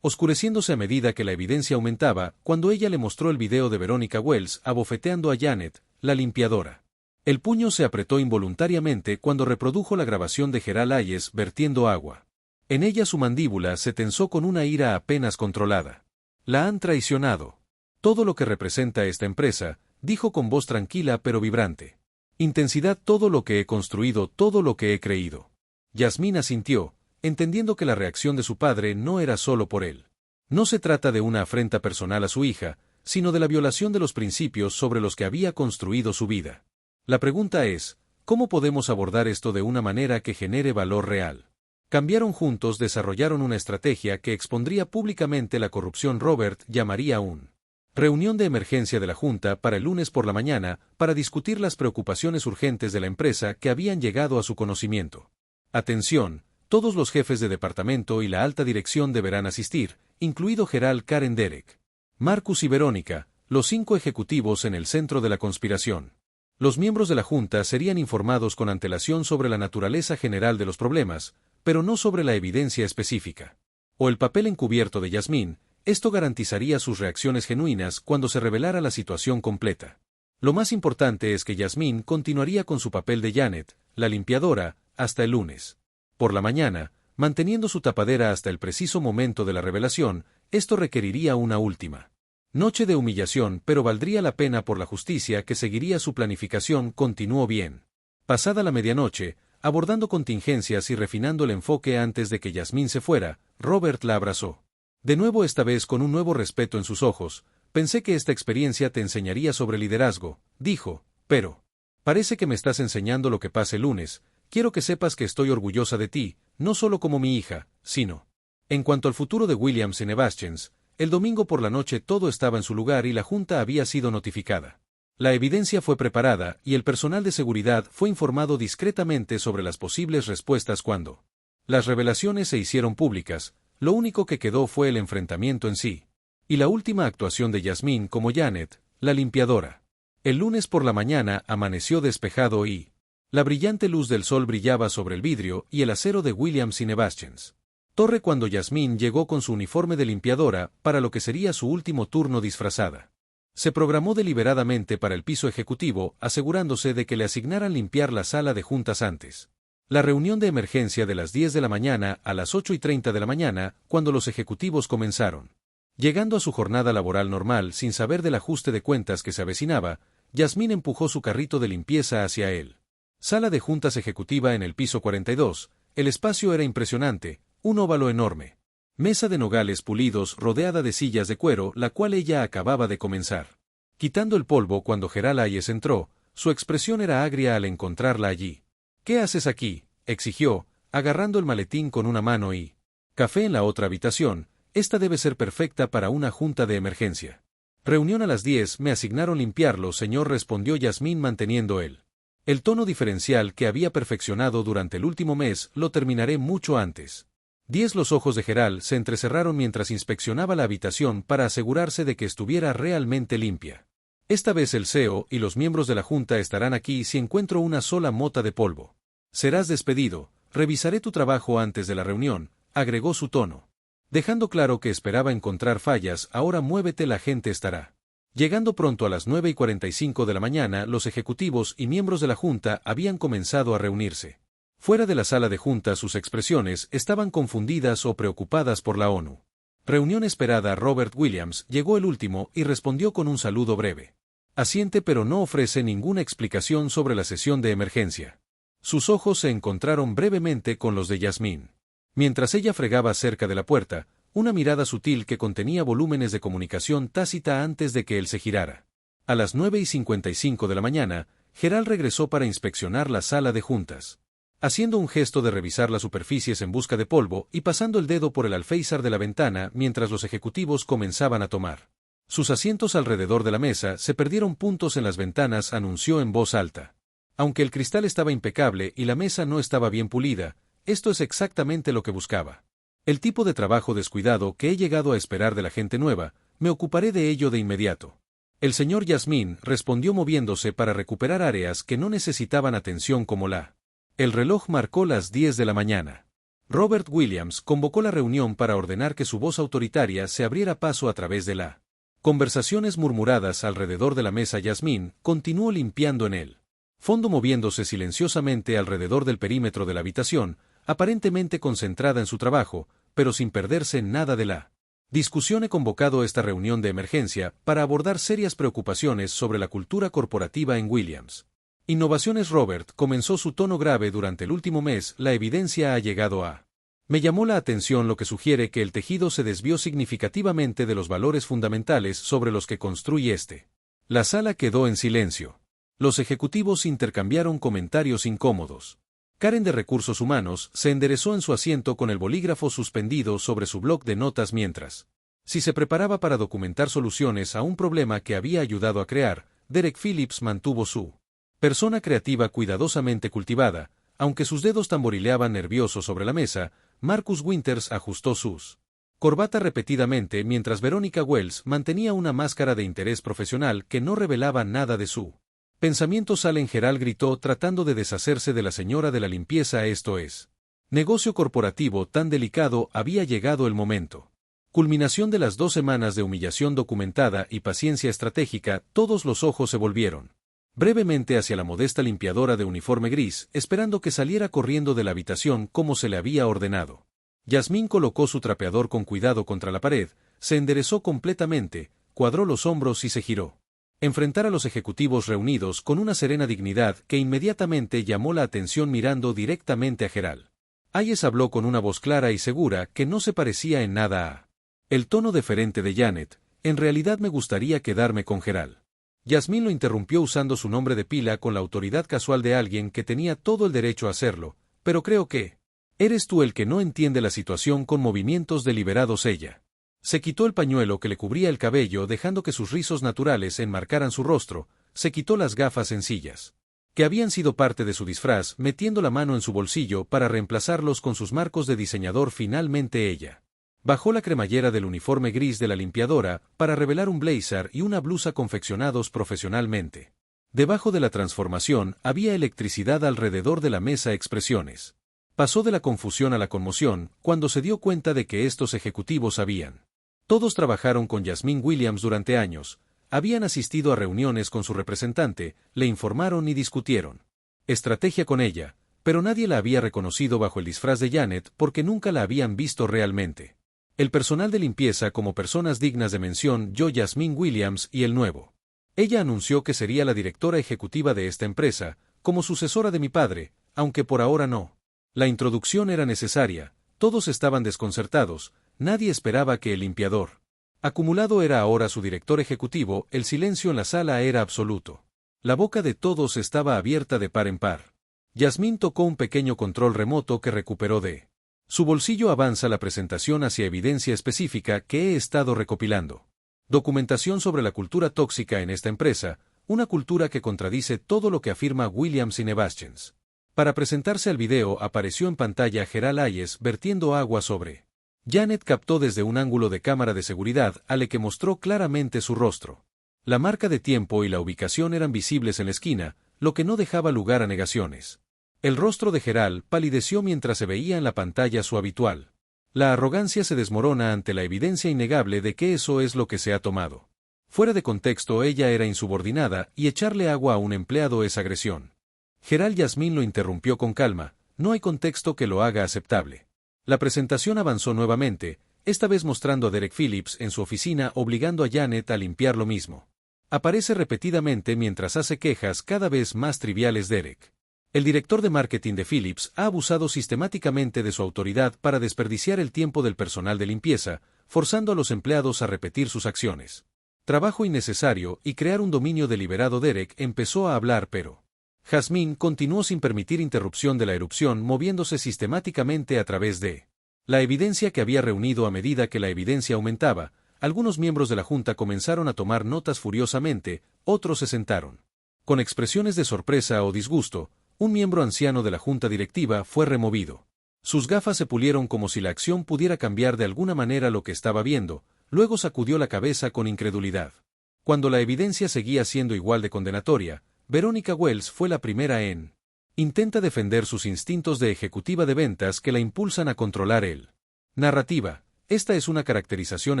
oscureciéndose a medida que la evidencia aumentaba, cuando ella le mostró el video de Verónica Wells abofeteando a Janet, la limpiadora. El puño se apretó involuntariamente cuando reprodujo la grabación de Gerald Hayes vertiendo agua. En ella su mandíbula se tensó con una ira apenas controlada. «La han traicionado. Todo lo que representa esta empresa», dijo con voz tranquila pero vibrante. «Intensidad, todo lo que he construido, todo lo que he creído». Yasmín asintió, entendiendo que la reacción de su padre no era solo por él. No se trata de una afrenta personal a su hija, sino de la violación de los principios sobre los que había construido su vida. La pregunta es, ¿cómo podemos abordar esto de una manera que genere valor real? Cambiaron juntos, desarrollaron una estrategia que expondría públicamente la corrupción. Robert llamaría a una reunión de emergencia de la Junta para el lunes por la mañana para discutir las preocupaciones urgentes de la empresa que habían llegado a su conocimiento. Atención, todos los jefes de departamento y la alta dirección deberán asistir, incluido Gerald, Karen, Derek, Marcus y Verónica, los 5 ejecutivos en el centro de la conspiración. Los miembros de la Junta serían informados con antelación sobre la naturaleza general de los problemas, pero no sobre la evidencia específica o el papel encubierto de Yasmín. Esto garantizaría sus reacciones genuinas cuando se revelara la situación completa. Lo más importante es que Yasmín continuaría con su papel de Janet, la limpiadora, hasta el lunes por la mañana, manteniendo su tapadera hasta el preciso momento de la revelación. Esto requeriría una última noche de humillación, pero valdría la pena por la justicia que seguiría su planificación. Continuó bien. Pasada la medianoche, abordando contingencias y refinando el enfoque antes de que Yasmín se fuera, Robert la abrazó. De nuevo, esta vez con un nuevo respeto en sus ojos. «Pensé que esta experiencia te enseñaría sobre liderazgo», dijo, «pero parece que me estás enseñando lo que pase el lunes. Quiero que sepas que estoy orgullosa de ti, no solo como mi hija, sino». En cuanto al futuro de Williams Univaschens, el domingo por la noche todo estaba en su lugar y la Junta había sido notificada. La evidencia fue preparada y el personal de seguridad fue informado discretamente sobre las posibles respuestas. Cuando las revelaciones se hicieron públicas, lo único que quedó fue el enfrentamiento en sí y la última actuación de Yasmín como Janet, la limpiadora. El lunes por la mañana amaneció despejado y la brillante luz del sol brillaba sobre el vidrio y el acero de Williams Univaschens torre cuando Yasmín llegó con su uniforme de limpiadora para lo que sería su último turno disfrazada. Se programó deliberadamente para el piso ejecutivo, asegurándose de que le asignaran limpiar la sala de juntas antes. La reunión de emergencia de las 10 de la mañana a las 8:30 de la mañana, cuando los ejecutivos comenzaron. Llegando a su jornada laboral normal sin saber del ajuste de cuentas que se avecinaba, Yasmín empujó su carrito de limpieza hacia él. Sala de juntas ejecutiva en el piso 42, el espacio era impresionante, un óvalo enorme. Mesa de nogales pulidos rodeada de sillas de cuero, la cual ella acababa de comenzar. Quitando el polvo cuando Gerald Hayes entró, su expresión era agria al encontrarla allí. «¿Qué haces aquí?», exigió, agarrando el maletín con una mano y... «Café en la otra habitación, esta debe ser perfecta para una junta de emergencia». «Reunión a las 10, me asignaron limpiarlo, señor», respondió Yasmín manteniendo el tono diferencial que había perfeccionado durante el último mes. «Lo terminaré mucho antes». 10. Los ojos de Gerald se entrecerraron mientras inspeccionaba la habitación para asegurarse de que estuviera realmente limpia. «Esta vez el CEO y los miembros de la junta estarán aquí si encuentro una sola mota de polvo. Serás despedido, revisaré tu trabajo antes de la reunión», agregó su tono. Dejando claro que esperaba encontrar fallas. «Ahora muévete, la gente estará». Llegando pronto a las 9:45 de la mañana, los ejecutivos y miembros de la junta habían comenzado a reunirse. Fuera de la sala de juntas sus expresiones estaban confundidas o preocupadas por la ONU. Reunión esperada. Robert Williams llegó el último y respondió con un saludo breve. Asiente, pero no ofrece ninguna explicación sobre la sesión de emergencia. Sus ojos se encontraron brevemente con los de Yasmín. Mientras ella fregaba cerca de la puerta, una mirada sutil que contenía volúmenes de comunicación tácita antes de que él se girara. A las 9:55 de la mañana, Gerald regresó para inspeccionar la sala de juntas. Haciendo un gesto de revisar las superficies en busca de polvo y pasando el dedo por el alféizar de la ventana mientras los ejecutivos comenzaban a tomar sus asientos alrededor de la mesa, se perdieron puntos en las ventanas, anunció en voz alta. Aunque el cristal estaba impecable y la mesa no estaba bien pulida, esto es exactamente lo que buscaba. El tipo de trabajo descuidado que he llegado a esperar de la gente nueva, me ocuparé de ello de inmediato. El señor Yasmín respondió moviéndose para recuperar áreas que no necesitaban atención como la... El reloj marcó las 10 de la mañana. Robert Williams convocó la reunión para ordenar que su voz autoritaria se abriera paso a través de la... Conversaciones murmuradas alrededor de la mesa. Yasmín continuó limpiando en el fondo, moviéndose silenciosamente alrededor del perímetro de la habitación, aparentemente concentrada en su trabajo, pero sin perderse en nada de la discusión. He convocado esta reunión de emergencia para abordar serias preocupaciones sobre la cultura corporativa en Williams. Innovaciones. Robert comenzó su tono grave. Durante el último mes, la evidencia ha llegado a... Me llamó la atención lo que sugiere que el tejido se desvió significativamente de los valores fundamentales sobre los que construye este. La sala quedó en silencio. Los ejecutivos intercambiaron comentarios incómodos. Karen de Recursos Humanos se enderezó en su asiento con el bolígrafo suspendido sobre su bloc de notas mientras se preparaba para documentar soluciones a un problema que había ayudado a crear. Derek Phillips mantuvo su persona creativa cuidadosamente cultivada, aunque sus dedos tamborileaban nerviosos sobre la mesa. Marcus Winters ajustó sus corbata repetidamente mientras Veronica Wells mantenía una máscara de interés profesional que no revelaba nada de su pensamiento. Salen. Gerald gritó tratando de deshacerse de la señora de la limpieza. Esto es negocio corporativo tan delicado. Había llegado el momento. Culminación de las 2 semanas de humillación documentada y paciencia estratégica. Todos los ojos se volvieron brevemente hacia la modesta limpiadora de uniforme gris, esperando que saliera corriendo de la habitación como se le había ordenado. Yasmín colocó su trapeador con cuidado contra la pared, se enderezó completamente, cuadró los hombros y se giró. Enfrentar a los ejecutivos reunidos con una serena dignidad que inmediatamente llamó la atención, mirando directamente a Gerald. Hayes habló con una voz clara y segura que no se parecía en nada a el tono deferente de Janet. En realidad me gustaría quedarme con Gerald. Yasmín lo interrumpió usando su nombre de pila con la autoridad casual de alguien que tenía todo el derecho a hacerlo, pero creo que eres tú el que no entiende la situación. Con movimientos deliberados ella se quitó el pañuelo que le cubría el cabello, dejando que sus rizos naturales enmarcaran su rostro. Se quitó las gafas sencillas que habían sido parte de su disfraz, metiendo la mano en su bolsillo para reemplazarlos con sus marcos de diseñador. Finalmente ella bajó la cremallera del uniforme gris de la limpiadora para revelar un blazer y una blusa confeccionados profesionalmente. Debajo de la transformación había electricidad alrededor de la mesa. Expresiones. Pasó de la confusión a la conmoción cuando se dio cuenta de que estos ejecutivos habían. Todos trabajaron con Yasmín Williams durante años, Habían asistido a reuniones con su representante, le informaron y discutieron estrategia con ella, pero nadie la había reconocido bajo el disfraz de Janet porque nunca la habían visto realmente. El personal de limpieza como personas dignas de mención, yo, Jasmine Williams y el nuevo. Ella anunció que sería la directora ejecutiva de esta empresa, como sucesora de mi padre, aunque por ahora no. La introducción era necesaria, todos estaban desconcertados, nadie esperaba que el limpiador acumulado era ahora su director ejecutivo, el silencio en la sala era absoluto. La boca de todos estaba abierta de par en par. Jasmine tocó un pequeño control remoto que recuperó de su bolsillo. Avanza la presentación hacia evidencia específica que he estado recopilando. Documentación sobre la cultura tóxica en esta empresa, una cultura que contradice todo lo que afirma Williams y Nebastians. Para presentarse al video apareció en pantalla Gerald Hayes vertiendo agua sobre. Janet captó desde un ángulo de cámara de seguridad al que mostró claramente su rostro. La marca de tiempo y la ubicación eran visibles en la esquina, lo que no dejaba lugar a negaciones. El rostro de Gerald palideció mientras se veía en la pantalla su habitual. La arrogancia se desmorona ante la evidencia innegable de que eso es lo que se ha tomado. Fuera de contexto ella era insubordinada y echarle agua a un empleado es agresión. Gerald. Jasmine lo interrumpió con calma, no hay contexto que lo haga aceptable. La presentación avanzó nuevamente, esta vez mostrando a Derek Phillips en su oficina obligando a Janet a limpiar lo mismo. Aparece repetidamente mientras hace quejas cada vez más triviales. Derek, el director de marketing de Philips, ha abusado sistemáticamente de su autoridad para desperdiciar el tiempo del personal de limpieza, forzando a los empleados a repetir sus acciones. Trabajo innecesario y crear un dominio deliberado. Derek empezó a hablar pero Jasmine continuó sin permitir interrupción de la erupción, moviéndose sistemáticamente a través de la evidencia que había reunido. A medida que la evidencia aumentaba, algunos miembros de la Junta comenzaron a tomar notas furiosamente, otros se sentaron. Con expresiones de sorpresa o disgusto, un miembro anciano de la Junta Directiva fue removido. Sus gafas se pulieron como si la acción pudiera cambiar de alguna manera lo que estaba viendo, luego sacudió la cabeza con incredulidad. Cuando la evidencia seguía siendo igual de condenatoria, Verónica Wells fue la primera en intenta defender sus instintos de ejecutiva de ventas que la impulsan a controlar el narrativa. Esta es una caracterización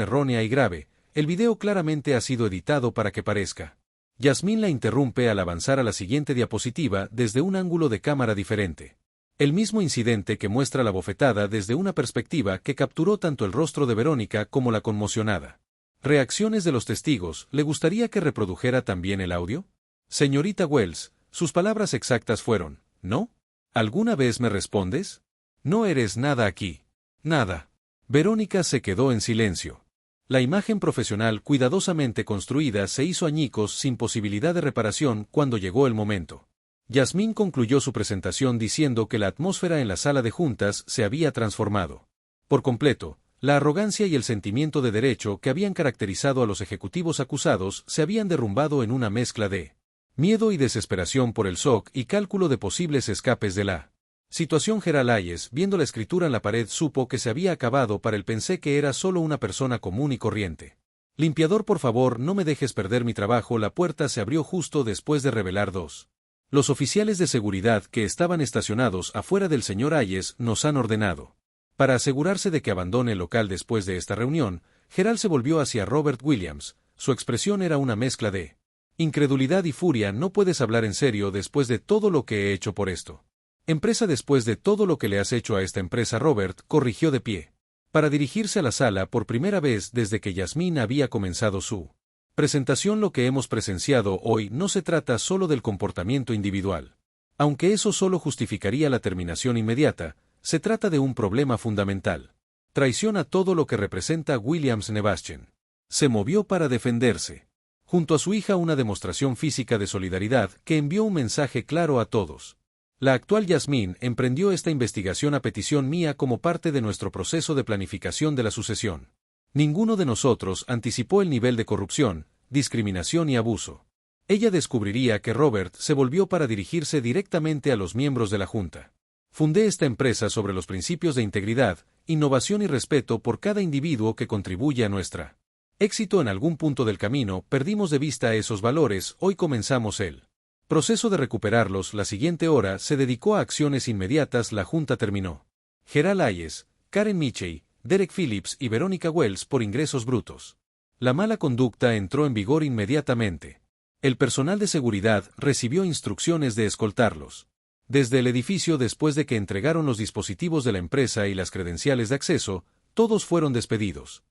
errónea y grave, el video claramente ha sido editado para que parezca. Jasmine la interrumpe al avanzar a la siguiente diapositiva desde un ángulo de cámara diferente. El mismo incidente que muestra la bofetada desde una perspectiva que capturó tanto el rostro de Verónica como la conmocionada reacciones de los testigos. ¿Le gustaría que reprodujera también el audio? Señorita Wells, sus palabras exactas fueron, ¿no? ¿Alguna vez me respondes? No eres nada aquí. Nada. Verónica se quedó en silencio. La imagen profesional cuidadosamente construida se hizo añicos sin posibilidad de reparación cuando llegó el momento. Jasmine concluyó su presentación diciendo que la atmósfera en la sala de juntas se había transformado. Por completo, la arrogancia y el sentimiento de derecho que habían caracterizado a los ejecutivos acusados se habían derrumbado en una mezcla de miedo y desesperación por el shock y cálculo de posibles escapes de la situación. Gerald Hayes, viendo la escritura en la pared, supo que se había acabado para él. Pensé que era solo una persona común y corriente. Limpiador, por favor, no me dejes perder mi trabajo. La puerta se abrió justo después de revelar dos. Los oficiales de seguridad que estaban estacionados afuera del señor Hayes nos han ordenado. Para asegurarse de que abandone el local después de esta reunión, Gerald se volvió hacia Robert Williams. Su expresión era una mezcla de incredulidad y furia. No puedes hablar en serio después de todo lo que he hecho por esto. Empresa, después de todo lo que le has hecho a esta empresa. Robert corrigió de pie para dirigirse a la sala por primera vez desde que Jasmine había comenzado su presentación. Lo que hemos presenciado hoy no se trata solo del comportamiento individual. Aunque eso solo justificaría la terminación inmediata, se trata de un problema fundamental. Traición a todo lo que representa Williams. Nebastian se movió para defenderse. Junto a su hija, una demostración física de solidaridad que envió un mensaje claro a todos. La actual Jasmine emprendió esta investigación a petición mía como parte de nuestro proceso de planificación de la sucesión. Ninguno de nosotros anticipó el nivel de corrupción, discriminación y abuso. Ella descubriría que Robert se volvió para dirigirse directamente a los miembros de la Junta. Fundé esta empresa sobre los principios de integridad, innovación y respeto por cada individuo que contribuye a nuestra éxito. En algún punto del camino perdimos de vista esos valores. Hoy comenzamos el proceso de recuperarlos. La siguiente hora se dedicó a acciones inmediatas. La Junta terminó. Gerald Hayes, Karen Michey, Derek Phillips y Verónica Wells por ingresos brutos. La mala conducta entró en vigor inmediatamente. El personal de seguridad recibió instrucciones de escoltarlos. Desde el edificio, después de que entregaron los dispositivos de la empresa y las credenciales de acceso, todos fueron despedidos.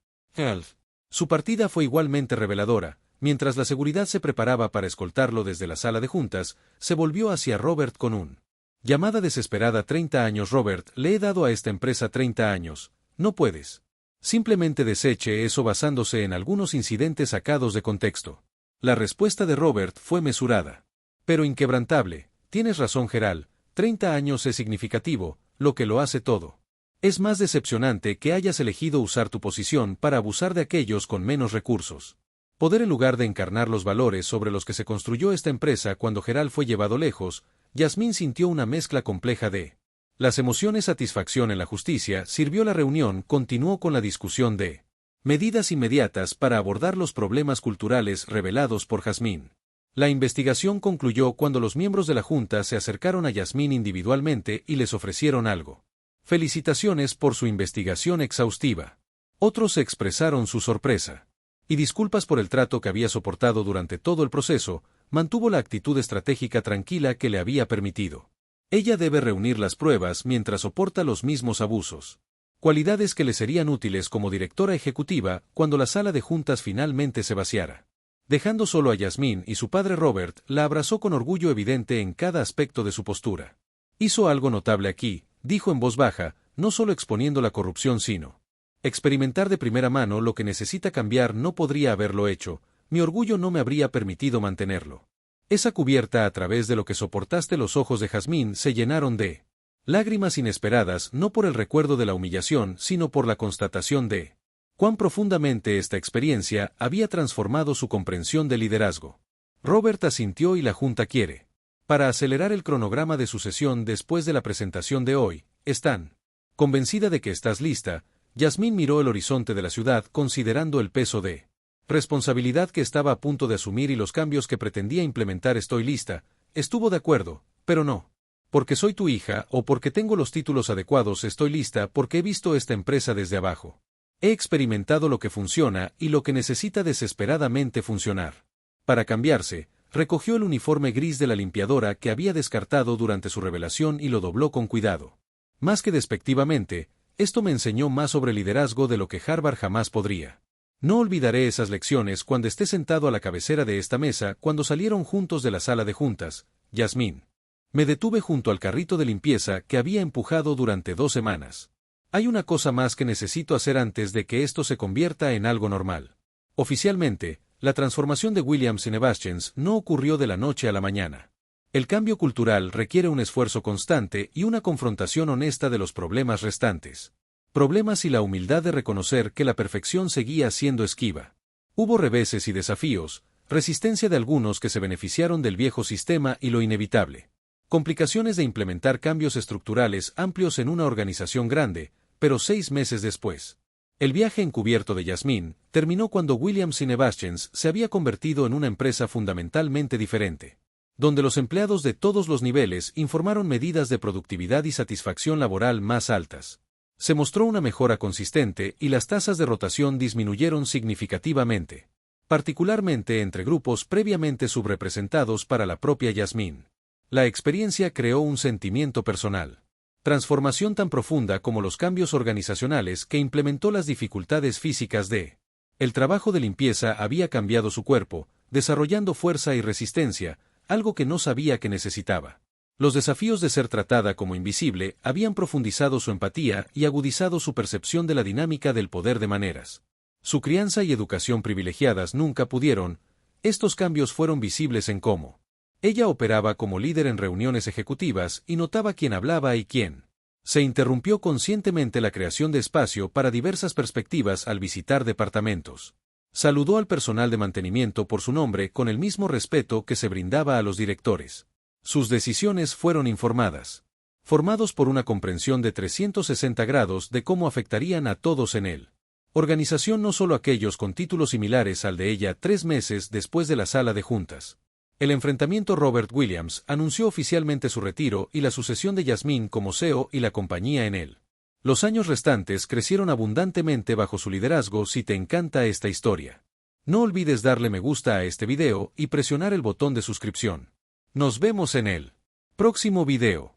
Su partida fue igualmente reveladora. Mientras la seguridad se preparaba para escoltarlo desde la sala de juntas, se volvió hacia Robert con un llamada desesperada. 30 años Robert, le he dado a esta empresa 30 años, no puedes. Simplemente deseche eso basándose en algunos incidentes sacados de contexto. La respuesta de Robert fue mesurada. Pero inquebrantable. Tienes razón, Gerald, 30 años es significativo, lo que lo hace todo. Es más decepcionante que hayas elegido usar tu posición para abusar de aquellos con menos recursos. Poder en lugar de encarnar los valores sobre los que se construyó esta empresa. Cuando Gerald fue llevado lejos, Yasmín sintió una mezcla compleja de las emociones. Satisfacción en la justicia. Sirvió la reunión. Continuó con la discusión de medidas inmediatas para abordar los problemas culturales revelados por Yasmín. La investigación concluyó cuando los miembros de la Junta se acercaron a Yasmín individualmente y les ofrecieron algo. Felicitaciones por su investigación exhaustiva. Otros expresaron su sorpresa y disculpas por el trato que había soportado durante todo el proceso. Mantuvo la actitud estratégica tranquila que le había permitido. Ella debe reunir las pruebas mientras soporta los mismos abusos. Cualidades que le serían útiles como directora ejecutiva cuando la sala de juntas finalmente se vaciara. Dejando solo a Yasmín y su padre Robert, la abrazó con orgullo evidente en cada aspecto de su postura. Hizo algo notable aquí, dijo en voz baja, no solo exponiendo la corrupción sino experimentar de primera mano lo que necesita cambiar. No podría haberlo hecho, mi orgullo no me habría permitido mantenerlo. Esa cubierta a través de lo que soportaste. Los ojos de Yasmín se llenaron de lágrimas inesperadas, no por el recuerdo de la humillación, sino por la constatación de cuán profundamente esta experiencia había transformado su comprensión de liderazgo. Robert asintió y la Junta quiere. Para acelerar el cronograma de sucesión después de la presentación de hoy, están convencida de que estás lista. Yasmín miró el horizonte de la ciudad considerando el peso de responsabilidad que estaba a punto de asumir y los cambios que pretendía implementar. Estoy lista, estuvo de acuerdo, pero no porque soy tu hija o porque tengo los títulos adecuados. Estoy lista porque he visto esta empresa desde abajo. He experimentado lo que funciona y lo que necesita desesperadamente funcionar. Para cambiarse, recogió el uniforme gris de la limpiadora que había descartado durante su revelación y lo dobló con cuidado. Más que despectivamente, esto me enseñó más sobre liderazgo de lo que Harvard jamás podría. No olvidaré esas lecciones cuando esté sentado a la cabecera de esta mesa. Cuando salieron juntos de la sala de juntas, Yasmín. Me detuve junto al carrito de limpieza que había empujado durante 2 semanas. Hay una cosa más que necesito hacer antes de que esto se convierta en algo normal. Oficialmente, la transformación de Williams y Nebastians no ocurrió de la noche a la mañana. El cambio cultural requiere un esfuerzo constante y una confrontación honesta de los problemas restantes. Problemas y la humildad de reconocer que la perfección seguía siendo esquiva. Hubo reveses y desafíos, resistencia de algunos que se beneficiaron del viejo sistema y lo inevitable. Complicaciones de implementar cambios estructurales amplios en una organización grande, pero 6 meses después. El viaje encubierto de Yasmín terminó cuando Williams y Nebastians se había convertido en una empresa fundamentalmente diferente, donde los empleados de todos los niveles informaron medidas de productividad y satisfacción laboral más altas. Se mostró una mejora consistente y las tasas de rotación disminuyeron significativamente, particularmente entre grupos previamente subrepresentados para la propia Yasmín. La experiencia creó un sentimiento personal. Transformación tan profunda como los cambios organizacionales que implementó. Las dificultades físicas de el trabajo de limpieza había cambiado su cuerpo, desarrollando fuerza y resistencia, algo que no sabía que necesitaba. Los desafíos de ser tratada como invisible habían profundizado su empatía y agudizado su percepción de la dinámica del poder de maneras. Su crianza y educación privilegiadas nunca pudieron. Estos cambios fueron visibles en cómo ella operaba como líder en reuniones ejecutivas y notaba quién hablaba y quién. Se interrumpió conscientemente la creación de espacio para diversas perspectivas al visitar departamentos. Saludó al personal de mantenimiento por su nombre con el mismo respeto que se brindaba a los directores. Sus decisiones fueron informadas, formados por una comprensión de 360 grados de cómo afectarían a todos en él. Organización, no solo aquellos con títulos similares al de ella. 3 meses después de la sala de juntas. El enfrentamiento. Robert Williams anunció oficialmente su retiro y la sucesión de Yasmín como CEO y la compañía en él. Los años restantes crecieron abundantemente bajo su liderazgo. Si te encanta esta historia, No olvides darle me gusta a este video y presionar el botón de suscripción. Nos vemos en el próximo video.